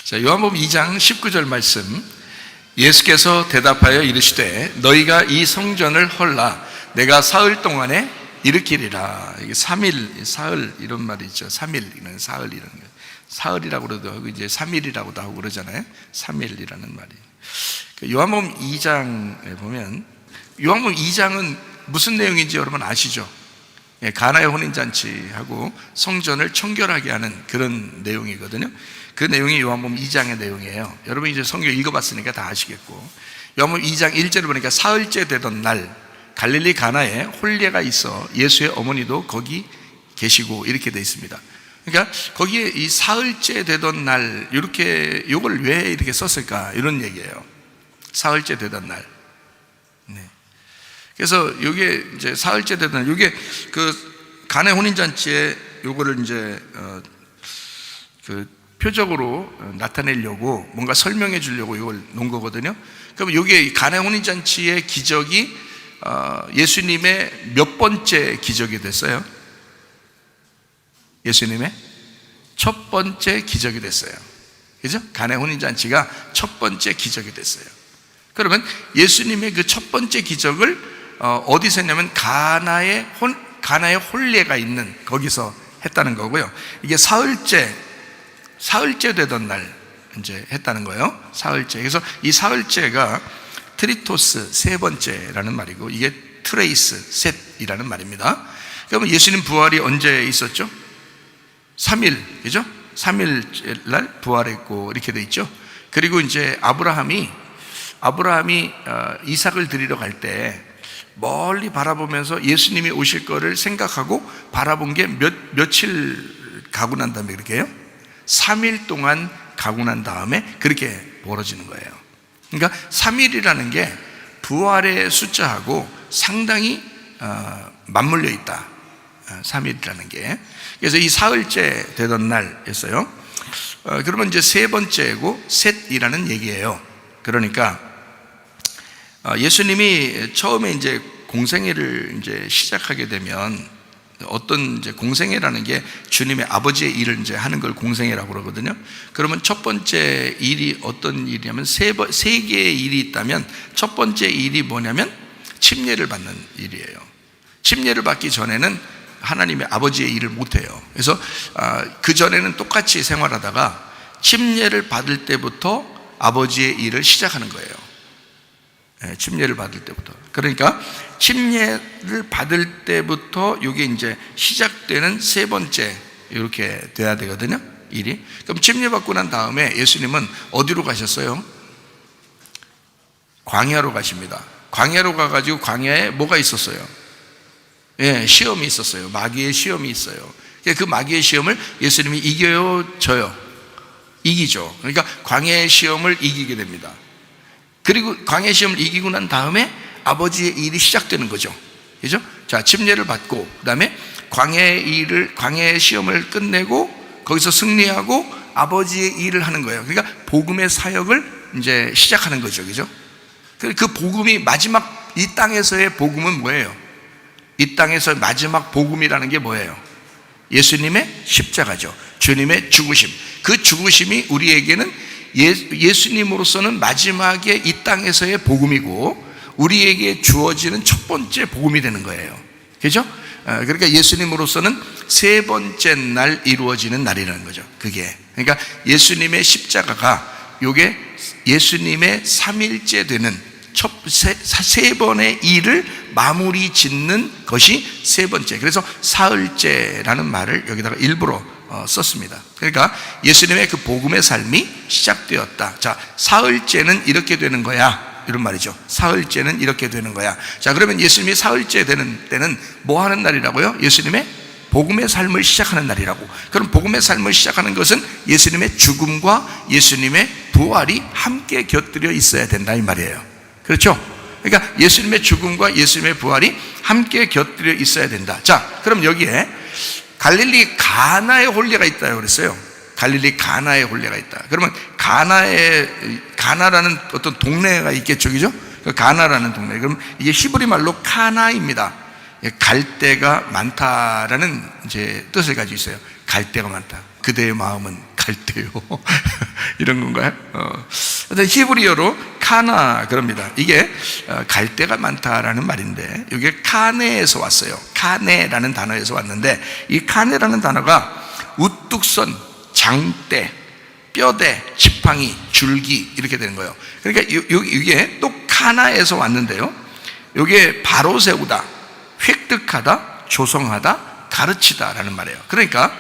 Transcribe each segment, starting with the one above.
자, 요한복음 2장 19절 말씀. 예수께서 대답하여 이르시되 너희가 이 성전을 헐라 내가 사흘 동안에 일으키리라. 이게 3일, 사흘 이런 말이 있죠. 3일이라는 사흘이라는 거예요. 사흘이라고 그러도 하고 이제 3일이라고도 하고 그러잖아요. 3일이라는 말이. 요한복음 2장에 보면, 요한복음 2장은 무슨 내용인지 여러분 아시죠? 가나의 혼인잔치하고 성전을 청결하게 하는 그런 내용이거든요. 그 내용이 요한복음 2장의 내용이에요. 여러분 이제 성경 읽어봤으니까 다 아시겠고, 요한복음 2장 1절을 보니까 사흘째 되던 날 갈릴리 가나에 혼례가 있어 예수의 어머니도 거기 계시고 이렇게 되어 있습니다. 그러니까 거기에 이 사흘째 되던 날, 이렇게 요걸 왜 이렇게 썼을까 이런 얘기예요. 사흘째 되던 날. 네. 그래서 이게 이제 사흘째 되던 날, 이게 그 가나의 혼인잔치에 요거를 이제 그 표적으로 나타내려고 뭔가 설명해 주려고 이걸 놓은 거거든요. 그럼 이게 가나의 혼인잔치의 기적이 예수님의 몇 번째 기적이 됐어요? 예수님의 첫 번째 기적이 됐어요. 그죠? 가나의 혼인잔치가 첫 번째 기적이 됐어요. 그러면 예수님의 그 첫 번째 기적을 어디서 했냐면 가나의 혼례가 있는 거기서 했다는 거고요. 이게 사흘째 되던 날 이제 했다는 거예요. 사흘째. 그래서 이 사흘째가 트리토스 세 번째라는 말이고, 이게 트레이스 셋이라는 말입니다. 그러면 예수님 부활이 언제 있었죠? 3일, 그죠? 3일 날 부활했고 이렇게 돼 있죠. 그리고 이제 아브라함이 이삭을 드리러 갈 때 멀리 바라보면서 예수님이 오실 거를 생각하고 바라본 게 며칠 가고 난 다음에 그렇게 해요? 3일 동안 가고 난 다음에 그렇게 벌어지는 거예요. 그러니까 3일이라는 게 부활의 숫자하고 상당히 맞물려 있다. 3일이라는 게. 그래서 이 사흘째 되던 날이었어요. 그러면 이제 세 번째고 셋이라는 얘기예요. 그러니까 예수님이 처음에 이제 공생애를 이제 시작하게 되면, 어떤 이제 공생애라는 게 주님의 아버지의 일을 이제 하는 걸 공생애라고 그러거든요. 그러면 첫 번째 일이 어떤 일이냐면 세 개의 일이 있다면 첫 번째 일이 뭐냐면 침례를 받는 일이에요. 침례를 받기 전에는 하나님의 아버지의 일을 못해요. 그래서 그 전에는 똑같이 생활하다가 침례를 받을 때부터 아버지의 일을 시작하는 거예요. 침례를 받을 때부터. 그러니까 침례를 받을 때부터 이게 이제 시작되는 세 번째 이렇게 돼야 되거든요, 일이. 그럼 침례 받고 난 다음에 예수님은 어디로 가셨어요? 광야로 가십니다. 광야로 가가지고 광야에 뭐가 있었어요? 시험이 있었어요. 마귀의 시험이 있어요. 그 마귀의 시험을 예수님이 이겨요, 져요? 이기죠. 그러니까 광야의 시험을 이기게 됩니다. 그리고 광야의 시험을 이기고 난 다음에 아버지의 일이 시작되는 거죠. 그죠? 자, 침례를 받고 그다음에 광야의 시험을 끝내고 거기서 승리하고 아버지의 일을 하는 거예요. 그러니까 복음의 사역을 이제 시작하는 거죠. 그죠? 그 복음이 마지막, 이 땅에서의 복음은 뭐예요? 이 땅에서 마지막 복음이라는 게 뭐예요? 예수님의 십자가죠. 주님의 죽으심. 그 죽으심이 우리에게는 예수님으로서는 마지막에 이 땅에서의 복음이고 우리에게 주어지는 첫 번째 복음이 되는 거예요. 그죠? 그러니까 예수님으로서는 세 번째 날 이루어지는 날이라는 거죠. 그게. 그러니까 예수님의 십자가가 요게 예수님의 3일째 되는 세 번의 일을 마무리 짓는 것이 세 번째. 그래서 사흘째라는 말을 여기다가 일부러 썼습니다. 그러니까 예수님의 그 복음의 삶이 시작되었다. 자, 사흘째는 이렇게 되는 거야, 이런 말이죠. 사흘째는 이렇게 되는 거야. 자, 그러면 예수님이 사흘째 되는 때는 뭐 하는 날이라고요? 예수님의 복음의 삶을 시작하는 날이라고. 그럼 복음의 삶을 시작하는 것은 예수님의 죽음과 예수님의 부활이 함께 곁들여 있어야 된다, 이 말이에요. 그렇죠? 그러니까 예수님의 죽음과 예수님의 부활이 함께 곁들여 있어야 된다. 자, 그럼 여기에 갈릴리 가나의 혼례가 있다고 그랬어요. 갈릴리 가나의 혼례가 있다. 그러면 가나라는 어떤 동네가 있겠죠, 그죠? 가나라는 동네. 그럼 이게 히브리 말로 카나입니다. 갈대가 많다라는 이제 뜻을 가지고 있어요. 갈대가 많다. 그대의 마음은 갈대요. 이런 건가요? 히브리어로 카나 그럽니다. 이게 갈대가 많다라는 말인데 이게 카네에서 왔어요. 카네라는 단어에서 왔는데 이 카네라는 단어가 우뚝선, 장대, 뼈대, 지팡이, 줄기 이렇게 되는 거예요. 그러니까 이게 또 카나에서 왔는데요. 이게 바로 세우다, 획득하다, 조성하다, 가르치다라는 말이에요. 그러니까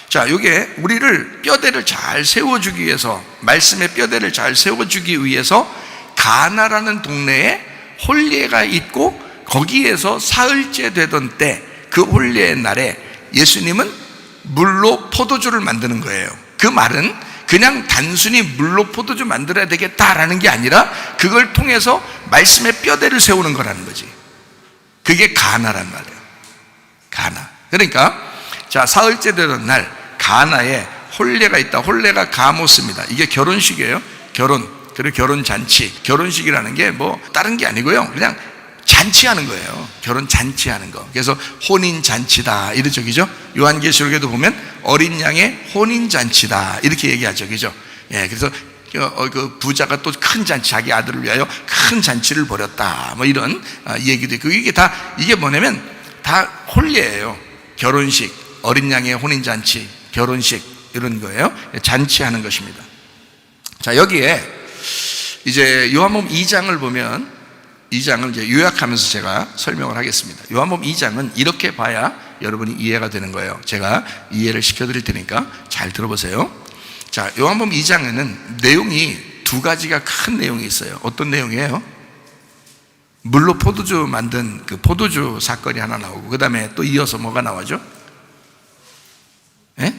자, 이게 우리를 뼈대를 잘 세워주기 위해서, 말씀의 뼈대를 잘 세워주기 위해서 가나라는 동네에 홀례가 있고 거기에서 사흘째 되던 때 그 홀례의 날에 예수님은 물로 포도주를 만드는 거예요. 그 말은 그냥 단순히 물로 포도주 만들어야 되겠다라는 게 아니라 그걸 통해서 말씀의 뼈대를 세우는 거라는 거지. 그게 가나란 말이에요. 가나. 그러니까 자, 사흘째 되던 날 가나에 홀례가 있다. 홀례가 가모스입니다. 이게 결혼식이에요. 그리고 결혼잔치. 결혼식이라는 게 뭐 다른 게 아니고요. 그냥 잔치하는 거예요. 결혼 잔치하는 거. 그래서 혼인잔치다 이러죠, 그죠? 요한계시록에도 보면 어린 양의 혼인잔치다 이렇게 얘기하죠, 그죠? 예, 그래서 그 부자가 또 큰 잔치, 자기 아들을 위하여 큰 잔치를 벌였다 뭐 이런 얘기도 있고, 이게 뭐냐면 다 홀례예요. 결혼식, 어린 양의 혼인잔치, 결혼식 이런 거예요. 잔치하는 것입니다. 자, 여기에 이제 요한복음 2장을 보면 2장을 이제 요약하면서 제가 설명을 하겠습니다. 요한복음 2장은 이렇게 봐야 여러분이 이해가 되는 거예요. 제가 이해를 시켜드릴 테니까 잘 들어보세요. 자, 요한복음 2장에는 내용이 두 가지가 큰 내용이 있어요. 어떤 내용이에요? 물로 포도주 만든 그 포도주 사건이 하나 나오고, 그 다음에 또 이어서 뭐가 나와죠? 예?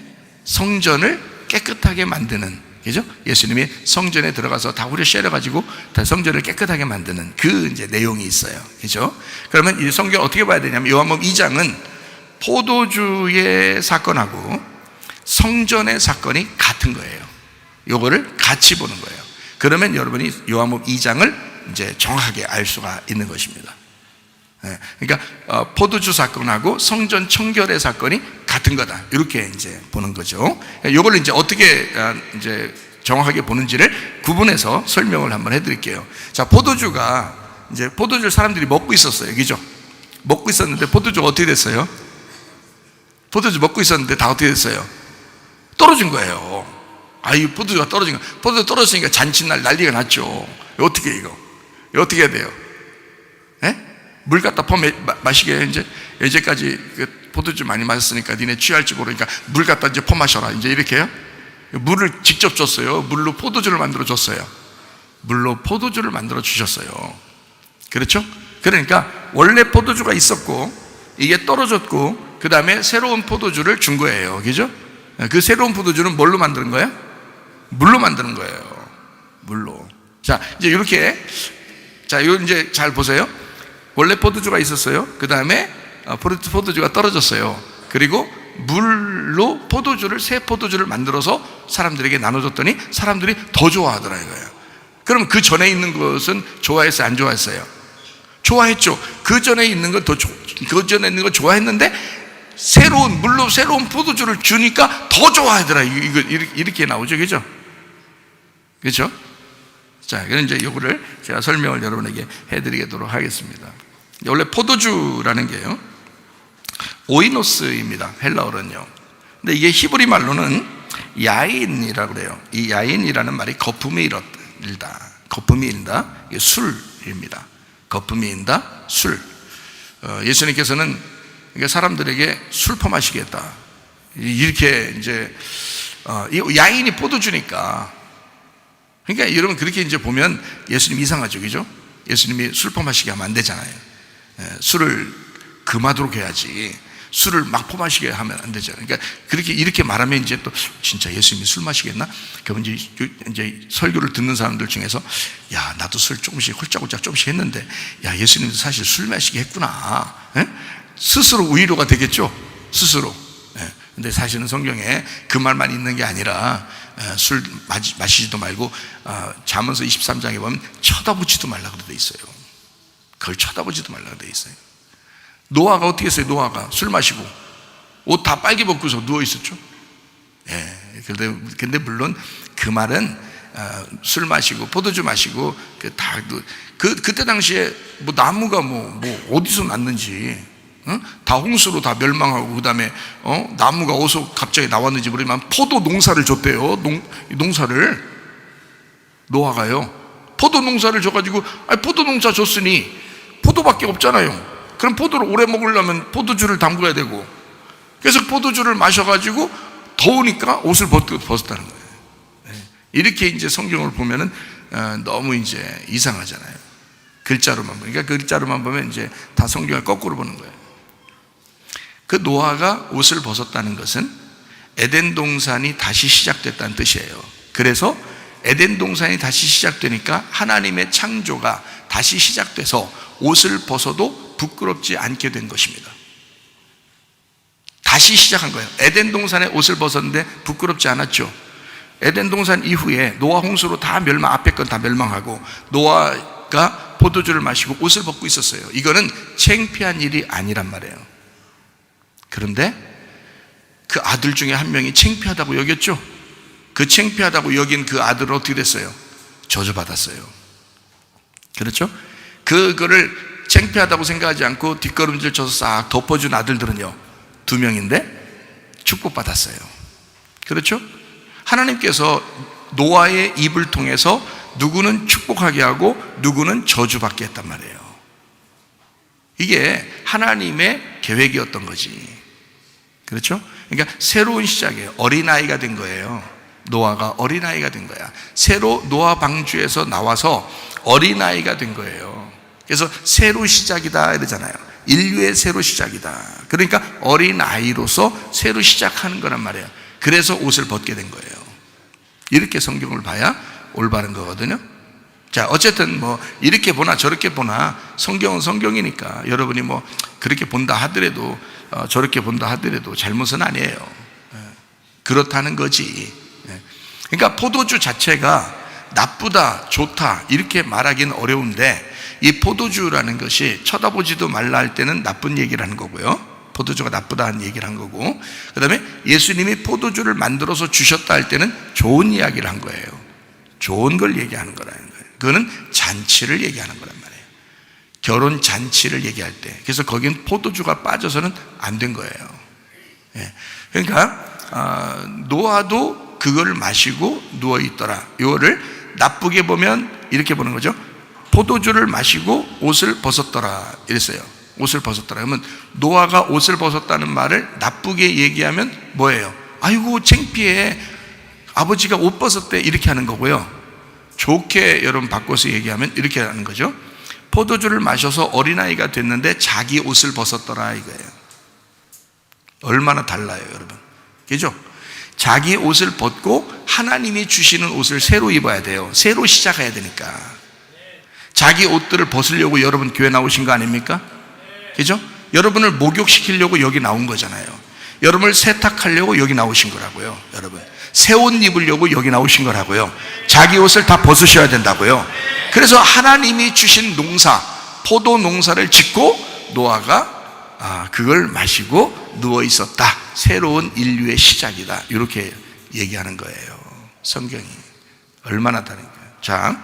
성전을 깨끗하게 만드는, 그죠? 예수님이 성전에 들어가서 다 후려씌워가지고 다 성전을 깨끗하게 만드는 그 이제 내용이 있어요. 그죠? 그러면 이 성경 어떻게 봐야 되냐면 요한복음 2장은 포도주의 사건하고 성전의 사건이 같은 거예요. 요거를 같이 보는 거예요. 그러면 여러분이 요한복음 2장을 이제 정확하게 알 수가 있는 것입니다. 그러니까 포도주 사건하고 성전 청결의 사건이 같은 거다 이렇게 이제 보는 거죠. 이걸 이제 어떻게 이제 정확하게 보는지를 구분해서 설명을 한번 해드릴게요. 자, 포도주를 사람들이 먹고 있었어요, 그죠? 먹고 있었는데 포도주가 어떻게 됐어요? 포도주 먹고 있었는데 다 어떻게 됐어요? 떨어진 거예요. 이 포도주가 떨어진 거. 포도주 떨어지니까 잔치날 난리가 났죠. 어떻게 이거 어떻게 해야 돼요? 물 갖다 퍼 마시게 해. 이제까지 그 포도주 많이 마셨으니까 니네 취할지 모르니까 물 갖다 이제 퍼 마셔라. 이제 이렇게요? 물을 직접 줬어요. 물로 포도주를 만들어 줬어요. 물로 포도주를 만들어 주셨어요. 그렇죠? 그러니까 원래 포도주가 있었고 이게 떨어졌고 그 다음에 새로운 포도주를 준 거예요. 그죠? 그 새로운 포도주는 뭘로 만드는 거예요? 물로 만드는 거예요. 물로. 자, 이제 이렇게, 자, 이거 이제 잘 보세요. 원래 포도주가 있었어요. 그 다음에 포도주가 떨어졌어요. 그리고 물로 새 포도주를 만들어서 사람들에게 나눠줬더니 사람들이 더 좋아하더라 이거예요. 그럼 그 전에 있는 것은 좋아했어요, 안 좋아했어요? 좋아했죠. 그 전에 있는 거 좋아했는데 물로 새로운 포도주를 주니까 더 좋아하더라. 이거 이렇게 나오죠, 그죠? 그렇죠? 자, 그럼 이제 이거를 제가 설명을 여러분에게 해드리도록 하겠습니다. 원래 포도주라는 게요, 오이노스입니다. 헬라어로는요. 근데 이게 히브리 말로는 야인이라고 그래요. 이 야인이라는 말이 거품이 일다. 거품이 일다. 이게 술입니다. 거품이 일다. 술. 예수님께서는 사람들에게 술 퍼마시겠다. 이렇게 이제 이 야인이 포도주니까. 그러니까 여러분 그렇게 이제 보면 예수님 이상하죠, 그죠? 예수님이 술 퍼마시게 하면 안 되잖아요. 술을 금하도록 해야지 술을 막 퍼마시게 하면 안 되잖아요. 그러니까 이렇게 말하면 이제 또 진짜 예수님이 술 마시겠나? 그러면 이제 설교를 듣는 사람들 중에서 야, 나도 술 조금씩 홀짝홀짝 조금씩 했는데 야, 예수님도 사실 술 마시게 했구나. 스스로 위로가 되겠죠, 스스로. 근데 사실은 성경에 그 말만 있는 게 아니라 술 마시지도 말고 잠언서 23장에 보면 쳐다보지도 말라고 돼 있어요. 그걸 쳐다보지도 말라고 돼 있어요. 노아가 어떻게 했어요? 노아가 술 마시고 옷 다 빨개 벗고서 누워 있었죠. 근데 물론 그 말은 술 마시고 포도주 마시고 그때 당시에 뭐 나무가 뭐 어디서 났는지, 다 홍수로 다 멸망하고, 그 다음에 나무가 어디서 갑자기 나왔는지 모르지만 포도 농사를 줬대요. 농사를 노아가요. 포도 농사를 줘가지고, 포도 농사 줬으니 포도밖에 없잖아요. 그럼 포도를 오래 먹으려면 포도주를 담궈야 되고, 그래서 포도주를 마셔가지고 더우니까 옷을 벗었다는 거예요. 이렇게 이제 성경을 보면은 너무 이제 이상하잖아요. 글자로만 보면. 그러니까 글자로만 보면 이제 다 성경을 거꾸로 보는 거예요. 그 노아가 옷을 벗었다는 것은 에덴 동산이 다시 시작됐다는 뜻이에요. 그래서 에덴 동산이 다시 시작되니까 하나님의 창조가 다시 시작돼서 옷을 벗어도 부끄럽지 않게 된 것입니다. 다시 시작한 거예요. 에덴 동산에 옷을 벗었는데 부끄럽지 않았죠. 에덴 동산 이후에 노아 홍수로 다 앞에 건 다 멸망하고 노아가 포도주를 마시고 옷을 벗고 있었어요. 이거는 창피한 일이 아니란 말이에요. 그런데 그 아들 중에 한 명이 창피하다고 여겼죠. 그 창피하다고 여긴 그 아들은 어떻게 됐어요? 저주받았어요. 그렇죠? 그거를 창피하다고 생각하지 않고 뒷걸음질 쳐서 싹 덮어준 아들들은요, 2명인데 축복받았어요. 그렇죠? 하나님께서 노아의 입을 통해서 누구는 축복하게 하고 누구는 저주받게 했단 말이에요. 이게 하나님의 계획이었던 거지. 그렇죠? 그러니까 새로운 시작이에요. 어린아이가 된 거예요. 노아가 어린아이가 된 거야. 새로 노아 방주에서 나와서 어린아이가 된 거예요. 그래서 새로 시작이다 이러잖아요. 인류의 새로 시작이다. 그러니까 어린아이로서 새로 시작하는 거란 말이에요. 그래서 옷을 벗게 된 거예요. 이렇게 성경을 봐야 올바른 거거든요. 자, 어쨌든 뭐 이렇게 보나 저렇게 보나 성경은 성경이니까 여러분이 뭐 그렇게 본다 하더라도 저렇게 본다 하더라도 잘못은 아니에요. 그렇다는 거지. 그러니까 포도주 자체가 나쁘다 좋다 이렇게 말하기는 어려운데, 이 포도주라는 것이 쳐다보지도 말라 할 때는 나쁜 얘기를 하는 거고요, 포도주가 나쁘다는 얘기를 한 거고, 그 다음에 예수님이 포도주를 만들어서 주셨다 할 때는 좋은 이야기를 한 거예요. 좋은 걸 얘기하는 거라는 거예요. 그거는 잔치를 얘기하는 거란 말이에요. 결혼 잔치를 얘기할 때. 그래서 거긴 포도주가 빠져서는 안 된 거예요. 그러니까 노아도 그걸 마시고 누워있더라. 이거를 나쁘게 보면 이렇게 보는 거죠. 포도주를 마시고 옷을 벗었더라 이랬어요. 옷을 벗었더라. 그러면 노아가 옷을 벗었다는 말을 나쁘게 얘기하면 뭐예요? 아이고 창피해, 아버지가 옷 벗었대, 이렇게 하는 거고요. 좋게 여러분 바꿔서 얘기하면 이렇게 하는 거죠. 포도주를 마셔서 어린아이가 됐는데 자기 옷을 벗었더라 이거예요. 얼마나 달라요 여러분. 그죠? 자기 옷을 벗고 하나님이 주시는 옷을 새로 입어야 돼요. 새로 시작해야 되니까. 자기 옷들을 벗으려고 여러분 교회 나오신 거 아닙니까? 그죠? 여러분을 목욕시키려고 여기 나온 거잖아요. 여러분을 세탁하려고 여기 나오신 거라고요. 여러분 새 옷 입으려고 여기 나오신 거라고요. 자기 옷을 다 벗으셔야 된다고요. 그래서 하나님이 주신 농사, 포도 농사를 짓고 노아가 그걸 마시고 누워 있었다. 새로운 인류의 시작이다. 이렇게 얘기하는 거예요. 성경이 얼마나 다른가요? 자,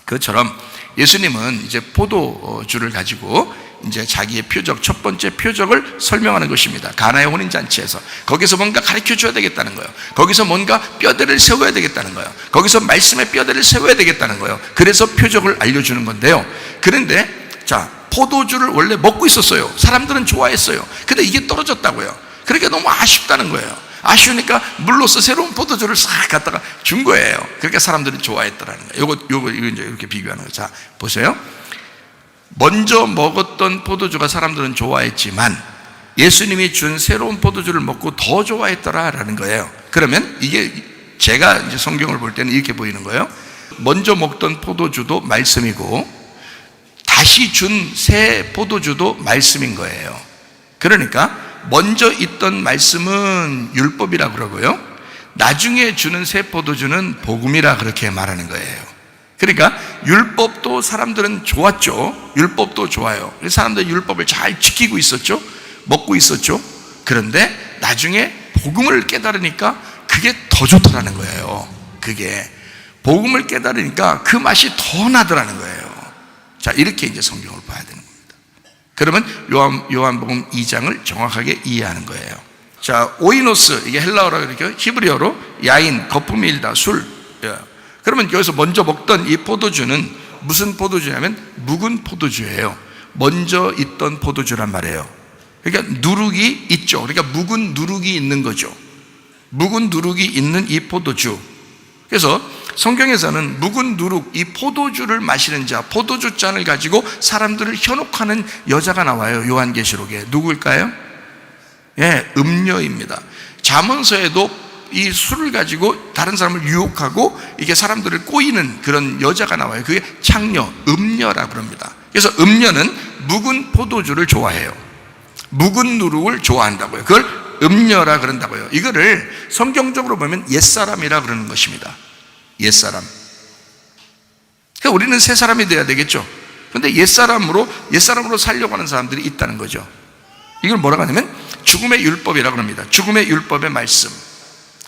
그것처럼 예수님은 이제 포도주를 가지고 이제 자기의 표적, 첫 번째 표적을 설명하는 것입니다. 가나의 혼인잔치에서 거기서 뭔가 가르쳐 줘야 되겠다는 거예요. 거기서 뭔가 뼈대를 세워야 되겠다는 거예요. 거기서 말씀의 뼈대를 세워야 되겠다는 거예요. 그래서 표적을 알려주는 건데요. 그런데 자, 포도주를 원래 먹고 있었어요. 사람들은 좋아했어요. 근데 이게 떨어졌다고요. 그러니까 너무 아쉽다는 거예요. 아쉬우니까 물로서 새로운 포도주를 싹 갖다가 준 거예요. 그러니까 사람들이 좋아했더라는 거예요. 이거 이제 이렇게 비교하는 거예요. 자, 보세요. 먼저 먹었던 포도주가 사람들은 좋아했지만 예수님이 준 새로운 포도주를 먹고 더 좋아했더라라는 거예요. 그러면 이게 제가 이제 성경을 볼 때는 이렇게 보이는 거예요. 먼저 먹던 포도주도 말씀이고 다시 준 새 포도주도 말씀인 거예요. 그러니까 먼저 있던 말씀은 율법이라 그러고요, 나중에 주는 새 포도주는 복음이라 그렇게 말하는 거예요. 그러니까 율법도 사람들은 좋았죠. 율법도 좋아요. 사람들은 율법을 잘 지키고 있었죠. 먹고 있었죠. 그런데 나중에 복음을 깨달으니까 그게 더 좋더라는 거예요. 그게 복음을 깨달으니까 그 맛이 더 나더라는 거예요. 자, 이렇게 이제 성경을 봐야 되는 겁니다. 그러면 요한복음 2장을 정확하게 이해하는 거예요. 자, 오이노스, 이게 헬라어로 이렇게 히브리어로 야인, 거품이 일다, 술. 그러면 여기서 먼저 먹던 이 포도주는 무슨 포도주냐면 묵은 포도주예요. 먼저 있던 포도주란 말이에요. 그러니까 누룩이 있죠. 그러니까 묵은 누룩이 있는 거죠. 묵은 누룩이 있는 이 포도주. 그래서 성경에서는 묵은 누룩, 이 포도주를 마시는 자, 포도주 잔을 가지고 사람들을 현혹하는 여자가 나와요. 요한계시록에. 누구일까요? 예, 음녀입니다. 잠언서에도 이 술을 가지고 다른 사람을 유혹하고 이게 사람들을 꼬이는 그런 여자가 나와요. 그게 창녀, 음녀라고 그럽니다. 그래서 음녀는 묵은 포도주를 좋아해요. 묵은 누룩을 좋아한다고요. 그걸 음녀라 그런다고요. 이거를 성경적으로 보면 옛사람이라 그러는 것입니다. 옛사람. 그러니까 우리는 새 사람이 돼야 되겠죠. 그런데 옛사람으로 살려고 하는 사람들이 있다는 거죠. 이걸 뭐라고 하냐면 죽음의 율법이라고 합니다. 죽음의 율법의 말씀,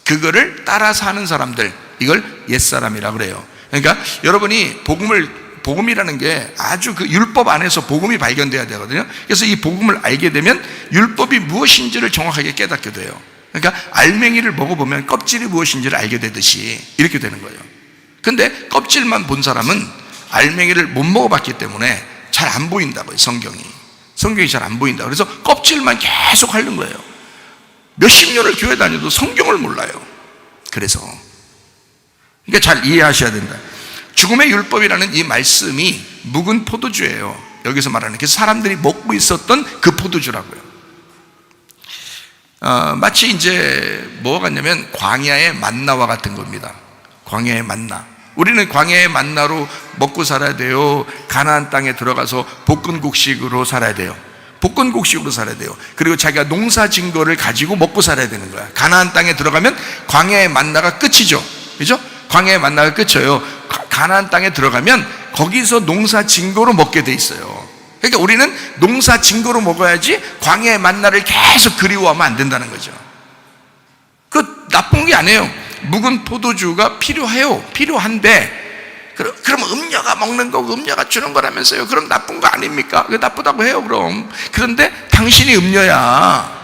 그거를 따라 사는 사람들, 이걸 옛사람이라고 그래요. 그러니까 여러분이 복음이라는 게 아주 그 율법 안에서 복음이 발견돼야 되거든요. 그래서 이 복음을 알게 되면 율법이 무엇인지를 정확하게 깨닫게 돼요. 그러니까 알맹이를 먹어보면 껍질이 무엇인지를 알게 되듯이 이렇게 되는 거예요. 근데 껍질만 본 사람은 알맹이를 못 먹어봤기 때문에 잘 안 보인다고요. 성경이 잘 안 보인다. 그래서 껍질만 계속 핥는 거예요. 몇십 년을 교회 다녀도 성경을 몰라요. 그래서 그러니까 잘 이해하셔야 된다. 죽음의 율법이라는 이 말씀이 묵은 포도주예요. 여기서 말하는 게 사람들이 먹고 있었던 그 포도주라고요. 마치 이제 뭐가 같냐면 광야의 만나와 같은 겁니다. 광야의 만나. 우리는 광야의 만나로 먹고 살아야 돼요. 가나안 땅에 들어가서 볶은곡식으로 살아야 돼요. 볶은곡식으로 살아야 돼요. 그리고 자기가 농사 진 거를 가지고 먹고 살아야 되는 거야. 가나안 땅에 들어가면 광야의 만나가 끝이죠. 그죠? 광야의 만나가 끝이에요. 가나안 땅에 들어가면 거기서 농사 진 거로 먹게 돼 있어요. 그러니까 우리는 농사 진 거로 먹어야지 광야의 만나를 계속 그리워하면 안 된다는 거죠. 그 나쁜 게 아니에요. 묵은 포도주가 필요한데 그럼 음녀가 먹는 거고 음녀가 주는 거라면서요. 그럼 나쁜 거 아닙니까? 그게 나쁘다고 해요. 그럼 그런데 당신이 음녀야.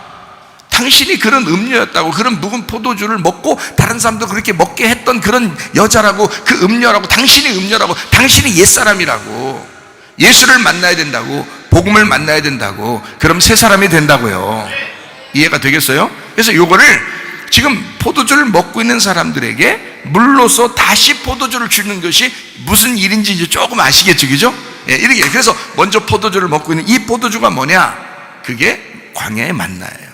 당신이 그런 음녀였다고. 그런 묵은 포도주를 먹고 다른 사람도 그렇게 먹게 했던 그런 여자라고. 그 음녀라고. 당신이 음녀라고. 당신이 옛사람이라고. 예수를 만나야 된다고. 복음을 만나야 된다고. 그럼 새 사람이 된다고요. 이해가 되겠어요? 그래서 요거를 지금 포도주를 먹고 있는 사람들에게 물로서 다시 포도주를 주는 것이 무슨 일인지 이제 조금 아시겠죠? 그죠? 예, 이렇게. 그래서 먼저 포도주를 먹고 있는 이 포도주가 뭐냐? 그게 광야의 만나예요.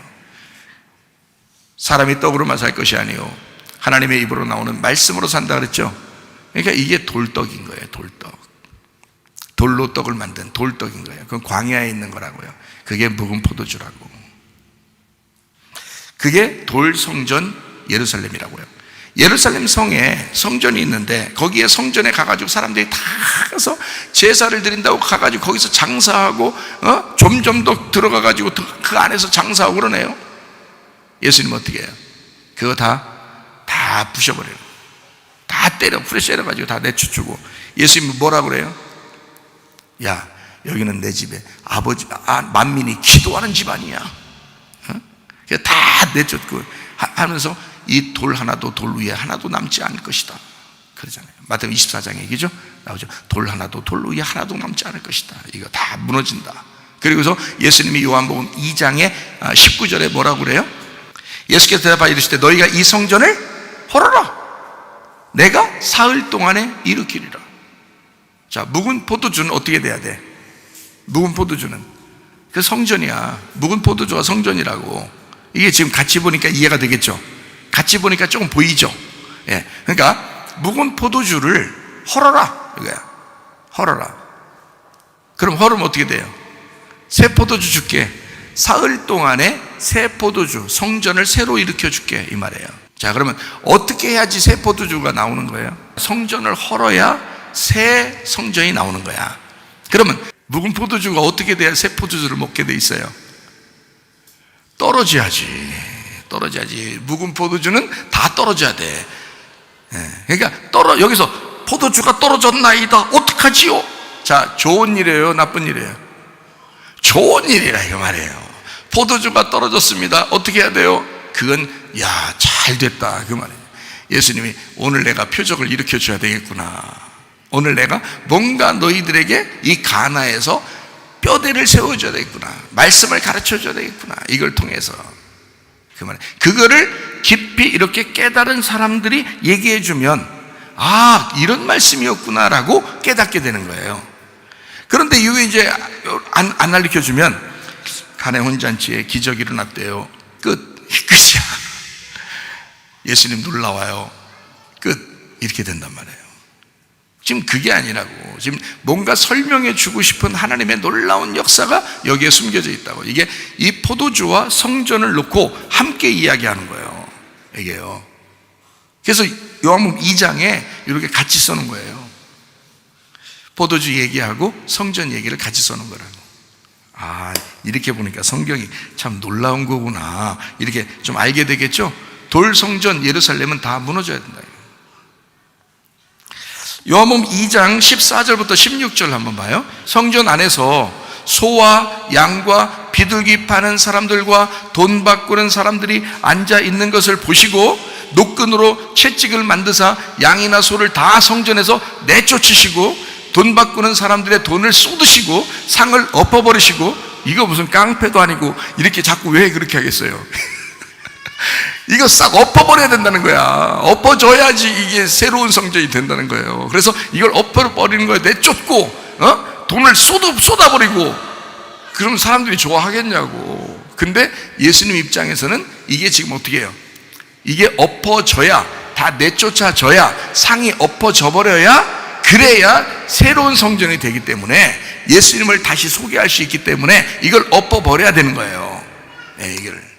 사람이 떡으로만 살 것이 아니요 하나님의 입으로 나오는 말씀으로 산다 그랬죠? 그러니까 이게 돌떡인 거예요. 돌떡. 돌로 떡을 만든 돌떡인 거예요. 그건 광야에 있는 거라고요. 그게 묵은 포도주라고. 그게 돌성전 예루살렘이라고요. 예루살렘 성에 성전이 있는데 거기에 성전에 가가지고 사람들이 다 가서 제사를 드린다고 가가지고 거기서 장사하고 점점 더 들어가가지고 그 안에서 장사하고 그러네요. 예수님은 어떻게 해요? 그거 다 부셔버려요. 다 때려가지고 다 내쫓고. 예수님은 뭐라고 그래요? 야, 여기는 내 집에 만민이 기도하는 집안이야. 다 내쫓고 하면서 이 돌 하나도 돌 위에 하나도 남지 않을 것이다. 그러잖아요. 마태복음 24장 얘기죠. 나오죠. 돌 하나도 돌 위에 하나도 남지 않을 것이다. 이거 다 무너진다. 그리고서 예수님이 요한복음 2장의 19절에 뭐라고 그래요? 예수께서 대답하여 이르시되 너희가 이 성전을 헐어라. 내가 사흘 동안에 일으키리라. 자, 묵은 포도주는 어떻게 돼야 돼? 묵은 포도주는 그 성전이야. 묵은 포도주가 성전이라고. 이게 지금 같이 보니까 이해가 되겠죠? 같이 보니까 조금 보이죠? 예. 그러니까 묵은 포도주를 헐어라 이거야. 헐어라. 그럼 헐으면 어떻게 돼요? 새 포도주 줄게. 사흘 동안에 새 포도주, 성전을 새로 일으켜 줄게 이 말이에요. 자, 그러면 어떻게 해야지 새 포도주가 나오는 거예요? 성전을 헐어야 새 성전이 나오는 거야. 그러면 묵은 포도주가 어떻게 돼야 새 포도주를 먹게 돼 있어요? 떨어져야지. 떨어져야지. 묵은 포도주는 다 떨어져야 돼. 그러니까 여기서 포도주가 떨어졌나이다. 어떡하지요? 자, 좋은 일이에요, 나쁜 일이에요? 좋은 일이라 이거 말이에요. 포도주가 떨어졌습니다. 어떻게 해야 돼요? 그건 잘 됐다 그 말이에요. 예수님이 오늘 내가 표적을 일으켜 줘야 되겠구나. 오늘 내가 뭔가 너희들에게 이 가나에서 뼈대를 세워줘야 되겠구나. 말씀을 가르쳐 줘야 되겠구나. 이걸 통해서 그 말이에요. 그거를 깊이 이렇게 깨달은 사람들이 얘기해 주면 이런 말씀이었구나라고 깨닫게 되는 거예요. 그런데 이거 이제 안 알려 주면 가나 혼잔치에 기적이 일어났대요. 끝이야. 예수님 놀라워요. 끝. 이렇게 된단 말이에요. 지금 그게 아니라고. 지금 뭔가 설명해 주고 싶은 하나님의 놀라운 역사가 여기에 숨겨져 있다고. 이게 이 포도주와 성전을 놓고 함께 이야기하는 거예요. 이게요. 그래서 요한복음 2장에 이렇게 같이 써놓은 거예요. 포도주 얘기하고 성전 얘기를 같이 써놓은 거라고. 이렇게 보니까 성경이 참 놀라운 거구나. 이렇게 좀 알게 되겠죠? 돌성전 예루살렘은 다 무너져야 된다. 요한복음 2장 14절부터 16절 한번 봐요. 성전 안에서 소와 양과 비둘기 파는 사람들과 돈 바꾸는 사람들이 앉아 있는 것을 보시고 노끈으로 채찍을 만드사 양이나 소를 다 성전에서 내쫓으시고 돈 바꾸는 사람들의 돈을 쏟으시고 상을 엎어버리시고, 이거 무슨 깡패도 아니고 이렇게 자꾸 왜 그렇게 하겠어요? 이거 싹 엎어버려야 된다는 거야. 엎어줘야지 이게 새로운 성전이 된다는 거예요. 그래서 이걸 엎어버리는 거야. 내쫓고 돈을 쏟아버리고, 그럼 사람들이 좋아하겠냐고. 근데 예수님 입장에서는 이게 지금 어떻게 해요? 이게 엎어져야, 다 내쫓아져야, 상이 엎어져 버려야, 그래야 새로운 성전이 되기 때문에, 예수님을 다시 소개할 수 있기 때문에 이걸 엎어버려야 되는 거예요. 이걸.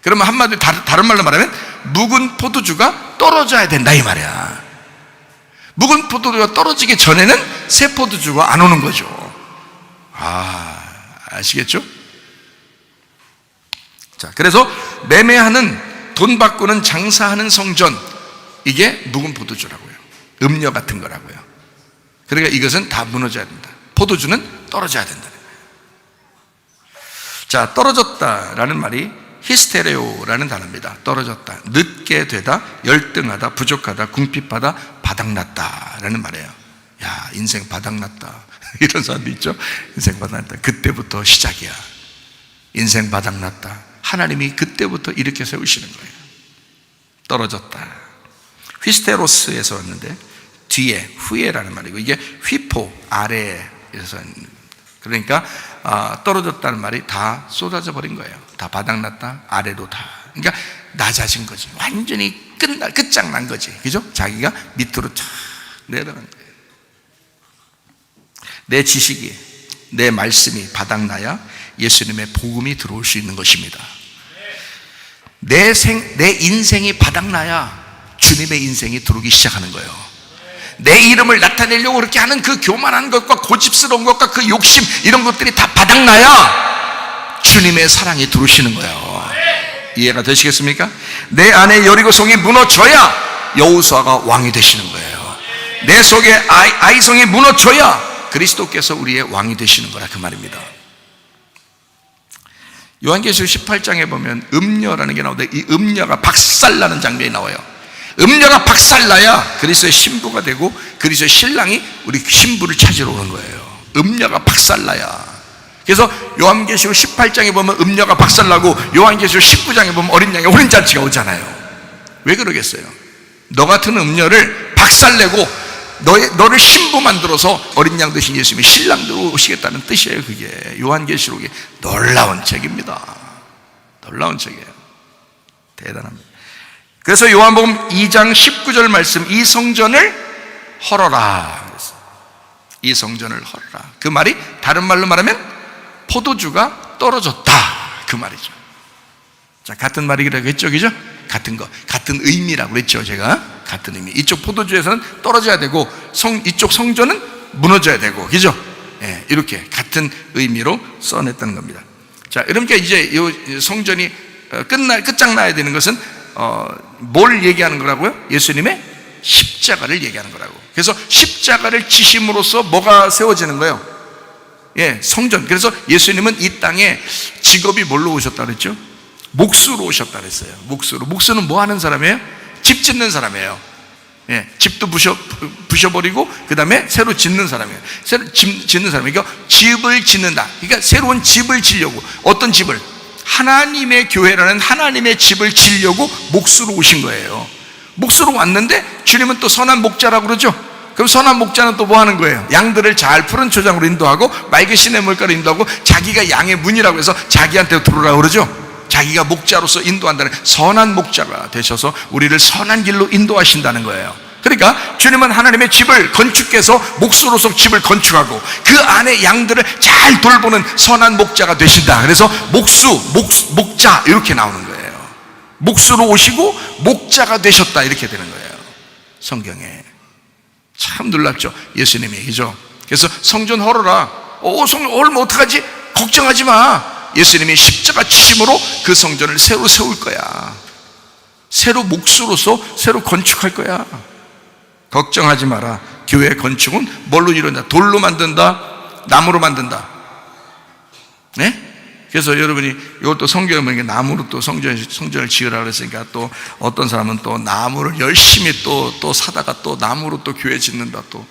그러면 한마디로 다른 말로 말하면 묵은 포도주가 떨어져야 된다 이 말이야. 묵은 포도주가 떨어지기 전에는 새 포도주가 안 오는 거죠. 아시겠죠? 자, 그래서 매매하는, 돈 바꾸는, 장사하는 성전, 이게 묵은 포도주라고요. 음료 같은 거라고요. 그러니까 이것은 다 무너져야 된다. 포도주는 떨어져야 된다는 거예요. 자, 떨어졌다라는 말이 히스테레오라는 단어입니다. 떨어졌다, 늦게 되다, 열등하다, 부족하다, 궁핍하다, 바닥났다라는 말이에요. 인생 바닥났다. 이런 사람도 있죠. 인생 바닥났다. 그때부터 시작이야. 인생 바닥났다. 하나님이 그때부터 이렇게 세우시는 거예요. 떨어졌다. 휘스테로스에서 왔는데 뒤에, 후에라는 말이고, 이게 휘포, 아래에서, 그러니까 떨어졌다는 말이 다 쏟아져 버린 거예요. 다 바닥났다, 아래도 다. 그러니까 낮아진 거지. 완전히 끝장난 거지. 그죠? 자기가 밑으로 쫙 내려간 거예요. 내 지식이, 내 말씀이 바닥나야 예수님의 복음이 들어올 수 있는 것입니다. 내 인생이 바닥나야 주님의 인생이 들어오기 시작하는 거예요. 내 이름을 나타내려고 그렇게 하는 그 교만한 것과 고집스러운 것과 그 욕심, 이런 것들이 다 바닥나야 주님의 사랑이 들어오시는 거예요. 이해가 되시겠습니까? 내 안에 여리고성이 무너져야 여호수아가 왕이 되시는 거예요. 내 속에 아이성이 무너져야 그리스도께서 우리의 왕이 되시는 거라, 그 말입니다. 요한계시록 18장에 보면 음녀라는 게 나오는데, 이 음녀가 박살나는 장면이 나와요. 음녀가 박살나야 그리스도의 신부가 되고 그리스도의 신랑이 우리 신부를 찾으러 오는 거예요. 음녀가 박살나야. 그래서 요한계시록 18장에 보면 음녀가 박살나고, 요한계시록 19장에 보면 어린 양의 혼인잔치가 오잖아요. 왜 그러겠어요? 너 같은 음녀를 박살내고 너를 신부 만들어서 어린 양 되신 예수님이 신랑으로 오시겠다는 뜻이에요. 그게 요한계시록의 놀라운 책입니다. 놀라운 책이에요. 대단합니다. 그래서 요한복음 2장 19절 말씀, 이 성전을 헐어라. 이 성전을 헐어라. 그 말이 다른 말로 말하면 포도주가 떨어졌다, 그 말이죠. 자, 같은 말이라고 했죠, 그죠? 같은 거, 같은 의미라고 그랬죠, 제가. 같은 의미. 이쪽 포도주에서는 떨어져야 되고, 이쪽 성전은 무너져야 되고, 그죠? 이렇게 같은 의미로 써냈다는 겁니다. 자, 그러니까 이제 이 성전이 끝장나야 되는 것은 뭘 얘기하는 거라고요? 예수님의 십자가를 얘기하는 거라고. 그래서 십자가를 지심으로써 뭐가 세워지는 거예요? 예, 성전. 그래서 예수님은 이 땅에 직업이 뭘로 오셨다 그랬죠? 목수로 오셨다 그랬어요. 목수는 뭐 하는 사람이에요? 집 짓는 사람이에요. 예, 집도 부셔버리고 그 다음에 새로 짓는 사람이에요. 새로 짓는 사람이에요. 그러니까 집을 짓는다. 그러니까 새로운 집을 지려고. 어떤 집을? 하나님의 교회라는 하나님의 집을 지려고 목수로 오신 거예요. 목수로 왔는데 주님은 또 선한 목자라고 그러죠. 그럼 선한 목자는 또 뭐 하는 거예요? 양들을 잘 푸른 초장으로 인도하고 맑은 시냇물가로 인도하고 자기가 양의 문이라고 해서 자기한테 들어오라고 그러죠. 자기가 목자로서 인도한다는, 선한 목자가 되셔서 우리를 선한 길로 인도하신다는 거예요. 그러니까 주님은 하나님의 집을 건축해서 목수로서 집을 건축하고 그 안에 양들을 잘 돌보는 선한 목자가 되신다. 그래서 목자 이렇게 나오는 거예요. 목수로 오시고 목자가 되셨다 이렇게 되는 거예요. 성경에 참 놀랍죠. 예수님의 얘기죠. 그래서 성전 헐어라. 성전 헐면 어떡하지? 걱정하지 마. 예수님이 십자가 치심으로 그 성전을 새로 세울 거야. 새로 목수로서 새로 건축할 거야. 걱정하지 마라. 교회 건축은 뭘로 이룬다? 돌로 만든다? 나무로 만든다? 네? 그래서 여러분이 이것도 성경에 보니까 나무로 또 성전을 지으라 그랬으니까 또 어떤 사람은 또 나무를 열심히 또 사다가 또 나무로 또 교회 짓는다. 또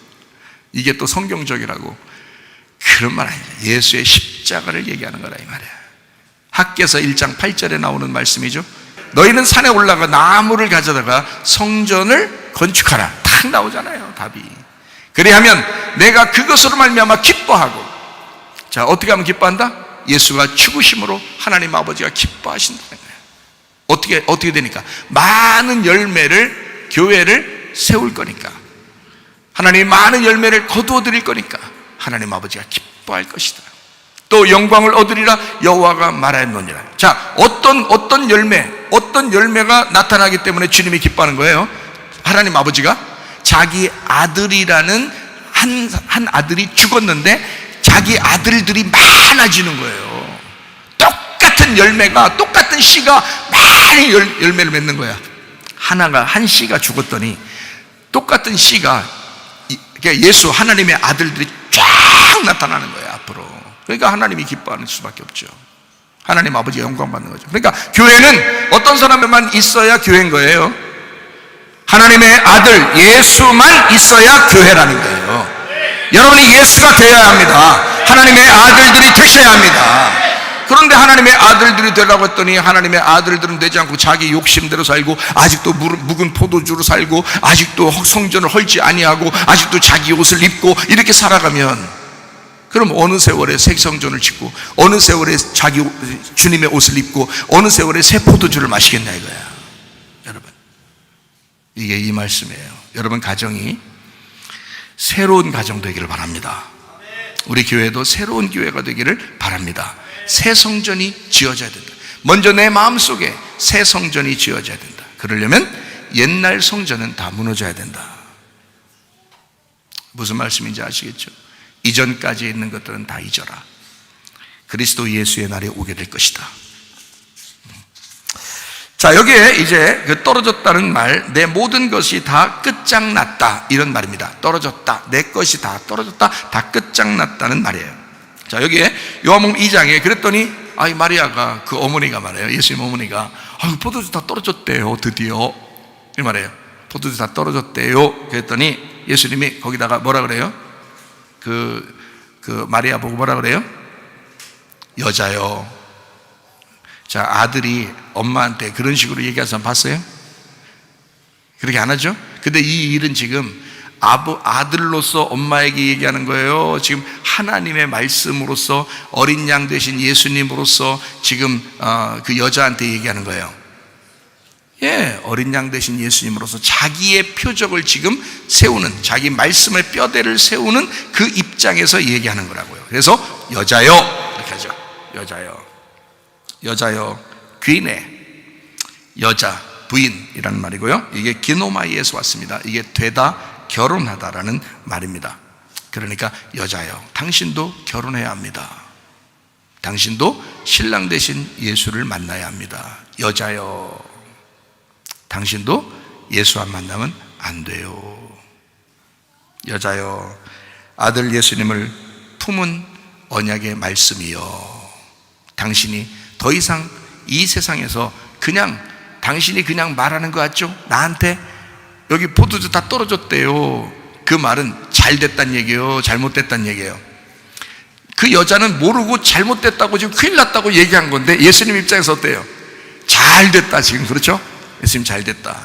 이게 또 성경적이라고. 그런 말 아니에요. 예수의 십자가를 얘기하는 거라 이 말이야. 학개서 1장 8절에 나오는 말씀이죠. 너희는 산에 올라가 나무를 가져다가 성전을 건축하라. 딱 나오잖아요, 답이. 그리하면 내가 그것으로 말미암아 기뻐하고. 자, 어떻게 하면 기뻐한다? 예수가 죽으심으로 하나님 아버지가 기뻐하신다는 거예요. 어떻게 되니까? 많은 열매를, 교회를 세울 거니까, 하나님이 많은 열매를 거두어 드릴 거니까 하나님 아버지가 기뻐할 것이다. 또 영광을 얻으리라 여호와가 말하였느니라. 자, 어떤 열매가 나타나기 때문에 주님이 기뻐하는 거예요. 하나님 아버지가 자기 아들이라는 한 아들이 죽었는데 자기 아들들이 많아지는 거예요. 똑같은 열매가, 똑같은 씨가 많이 열매를 맺는 거야. 한 씨가 죽었더니 똑같은 씨가, 그러니까 예수 하나님의 아들들이 쫙 나타나는 거예요, 앞으로. 그러니까 하나님이 기뻐하는 수밖에 없죠. 하나님 아버지가 영광 받는 거죠. 그러니까 교회는 어떤 사람에만 있어야 교회인 거예요. 하나님의 아들 예수만 있어야 교회라는 거예요. 여러분이 예수가 되어야 합니다. 하나님의 아들들이 되셔야 합니다. 그런데 하나님의 아들들이 되라고 했더니 하나님의 아들들은 되지 않고 자기 욕심대로 살고, 아직도 묵은 포도주로 살고, 아직도 성전을 헐지 아니하고, 아직도 자기 옷을 입고 이렇게 살아가면, 그럼 어느 세월에 새 성전을 짓고, 어느 세월에 자기 주님의 옷을 입고, 어느 세월에 새 포도주를 마시겠냐 이거야. 여러분, 이게 이 말씀이에요. 여러분 가정이 새로운 가정 되기를 바랍니다. 우리 교회도 새로운 교회가 되기를 바랍니다. 새 성전이 지어져야 된다. 먼저 내 마음속에 새 성전이 지어져야 된다. 그러려면 옛날 성전은 다 무너져야 된다. 무슨 말씀인지 아시겠죠? 이전까지 있는 것들은 다 잊어라. 그리스도 예수의 날이 오게 될 것이다. 자, 여기에 이제 그 떨어졌다는 말, 내 모든 것이 다 끝장났다, 이런 말입니다. 떨어졌다, 내 것이 다 떨어졌다, 다 끝장났다는 말이에요. 자, 여기에 요한복음 2장에 그랬더니 마리아가, 그 어머니가 말해요. 예수님 어머니가 포도주 다 떨어졌대요, 드디어. 이 말이에요. 포도주 다 떨어졌대요. 그랬더니 예수님이 거기다가 뭐라 그래요? 그 마리아 보고 뭐라 그래요? 여자요. 자, 아들이 엄마한테 그런 식으로 얘기하는 사람 봤어요? 그렇게 안 하죠? 근데 이 일은 지금 아들로서 엄마에게 얘기하는 거예요. 지금 하나님의 말씀으로서 어린 양 되신 예수님으로서 지금 그 여자한테 얘기하는 거예요. 예, 어린 양 되신 예수님으로서 자기의 표적을 지금 세우는, 자기 말씀의 뼈대를 세우는 그 입장에서 얘기하는 거라고요. 그래서 여자요 이렇게 하죠. 여자요, 귀네, 여자, 부인이라는 말이고요. 이게 기노마이에서 왔습니다. 이게 되다, 결혼하다라는 말입니다. 그러니까 여자요, 당신도 결혼해야 합니다. 당신도 신랑 되신 예수를 만나야 합니다. 여자여, 당신도 예수 안 만나면 안 돼요. 여자여, 아들 예수님을 품은 언약의 말씀이여, 당신이 더 이상 이 세상에서 당신이 그냥 말하는 거 같죠? 나한테 여기 포도주 다 떨어졌대요. 그 말은 잘 됐단 얘기예요, 잘못됐단 얘기예요? 그 여자는 모르고 잘못됐다고 지금 큰일 났다고 얘기한 건데, 예수님 입장에서 어때요? 잘 됐다 지금, 그렇죠? 예수님 잘 됐다.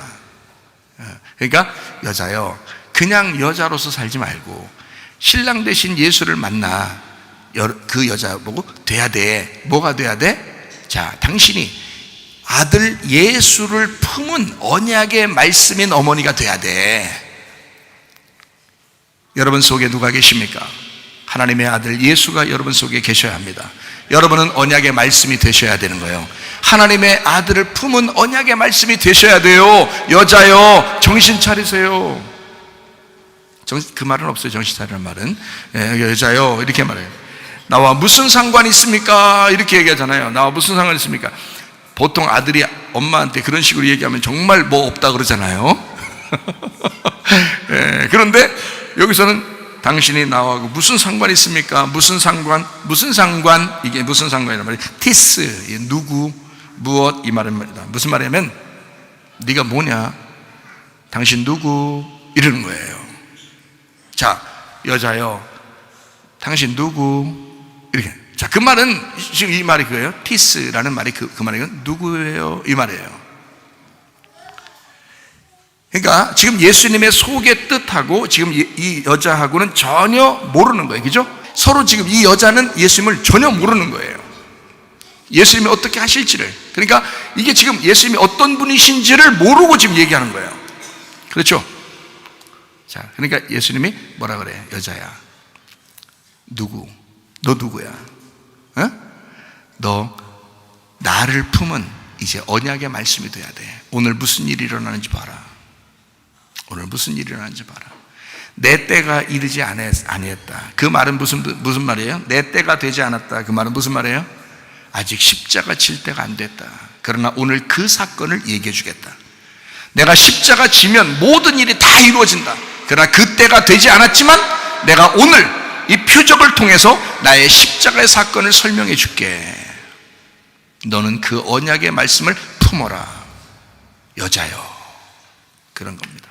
그러니까 여자요, 그냥 여자로서 살지 말고 신랑 되신 예수를 만나 그 여자 보고 돼야 돼. 뭐가 돼야 돼? 자, 당신이 아들 예수를 품은 언약의 말씀인 어머니가 돼야 돼. 여러분 속에 누가 계십니까? 하나님의 아들 예수가 여러분 속에 계셔야 합니다. 여러분은 언약의 말씀이 되셔야 되는 거예요. 하나님의 아들을 품은 언약의 말씀이 되셔야 돼요. 여자요, 정신 차리세요. 그 말은 없어요. 정신 차리는 말은. 여자요, 이렇게 말해요. 나와 무슨 상관이 있습니까? 이렇게 얘기하잖아요. 나와 무슨 상관이 있습니까? 보통 아들이 엄마한테 그런 식으로 얘기하면 정말 뭐 없다 그러잖아요. 그런데 여기서는 당신이 나와 무슨 상관이 있습니까? 무슨 상관? 이게 무슨 상관이란 말이에요? 티스, 누구, 무엇, 이 말입니다. 무슨 말이냐면 네가 뭐냐? 당신 누구? 이러는 거예요. 자, 여자요, 당신 누구? 이렇게. 자, 그 말은 지금 이 말이 그거예요. 티스라는 말이 그 말이에요. 누구예요? 이 말이에요. 그러니까 지금 예수님의 속의 뜻하고 지금 이 여자하고는 전혀 모르는 거예요. 그죠? 서로 지금 이 여자는 예수님을 전혀 모르는 거예요. 예수님이 어떻게 하실지를. 그러니까 이게 지금 예수님이 어떤 분이신지를 모르고 지금 얘기하는 거예요. 그렇죠? 자, 그러니까 예수님이 뭐라 그래? 여자야, 누구? 너 누구야? 어? 너 나를 품은 이제 언약의 말씀이 돼야 돼. 오늘 무슨 일이 일어나는지 봐라. 오늘 무슨 일이 일어나는지 봐라. 내 때가 이르지 아니했다. 그 말은 무슨 말이에요? 내 때가 되지 않았다. 그 말은 무슨 말이에요? 아직 십자가 칠 때가 안 됐다. 그러나 오늘 그 사건을 얘기해 주겠다. 내가 십자가 지면 모든 일이 다 이루어진다. 그러나 그 때가 되지 않았지만 내가 오늘 이 표적을 통해서 나의 십자가의 사건을 설명해 줄게. 너는 그 언약의 말씀을 품어라. 여자여. 그런 겁니다.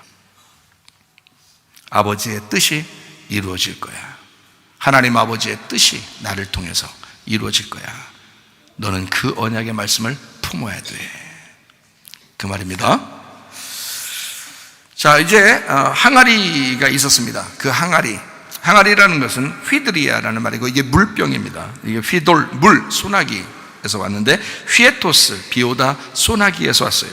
아버지의 뜻이 이루어질 거야. 하나님 아버지의 뜻이 나를 통해서 이루어질 거야. 너는 그 언약의 말씀을 품어야 돼. 그 말입니다. 자, 이제 항아리가 있었습니다. 그 항아리라는 것은 휘드리아라는 말이고, 이게 물병입니다. 이게 휘돌, 물, 소나기에서 왔는데, 휘에토스, 비오다, 소나기에서 왔어요.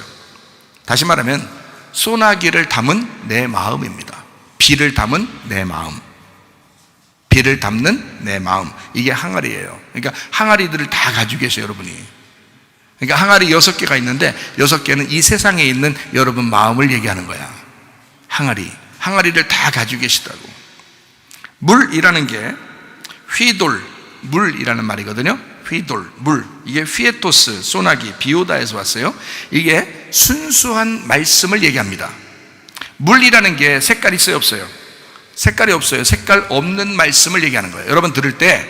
다시 말하면 소나기를 담은 내 마음입니다. 비를 담은 내 마음, 비를 담는 내 마음, 이게 항아리예요. 그러니까 항아리들을 다 가지고 계세요, 여러분이. 그러니까 항아리 6개가 있는데 6개는 이 세상에 있는 여러분 마음을 얘기하는 거야. 항아리를 다 가지고 계시다고. 물이라는 게 휘돌, 물이라는 말이거든요. 휘돌, 물. 이게 휘에토스, 소나기, 비오다에서 왔어요. 이게 순수한 말씀을 얘기합니다. 물이라는 게 색깔이 있어요, 없어요? 색깔이 없어요. 색깔 없는 말씀을 얘기하는 거예요. 여러분 들을 때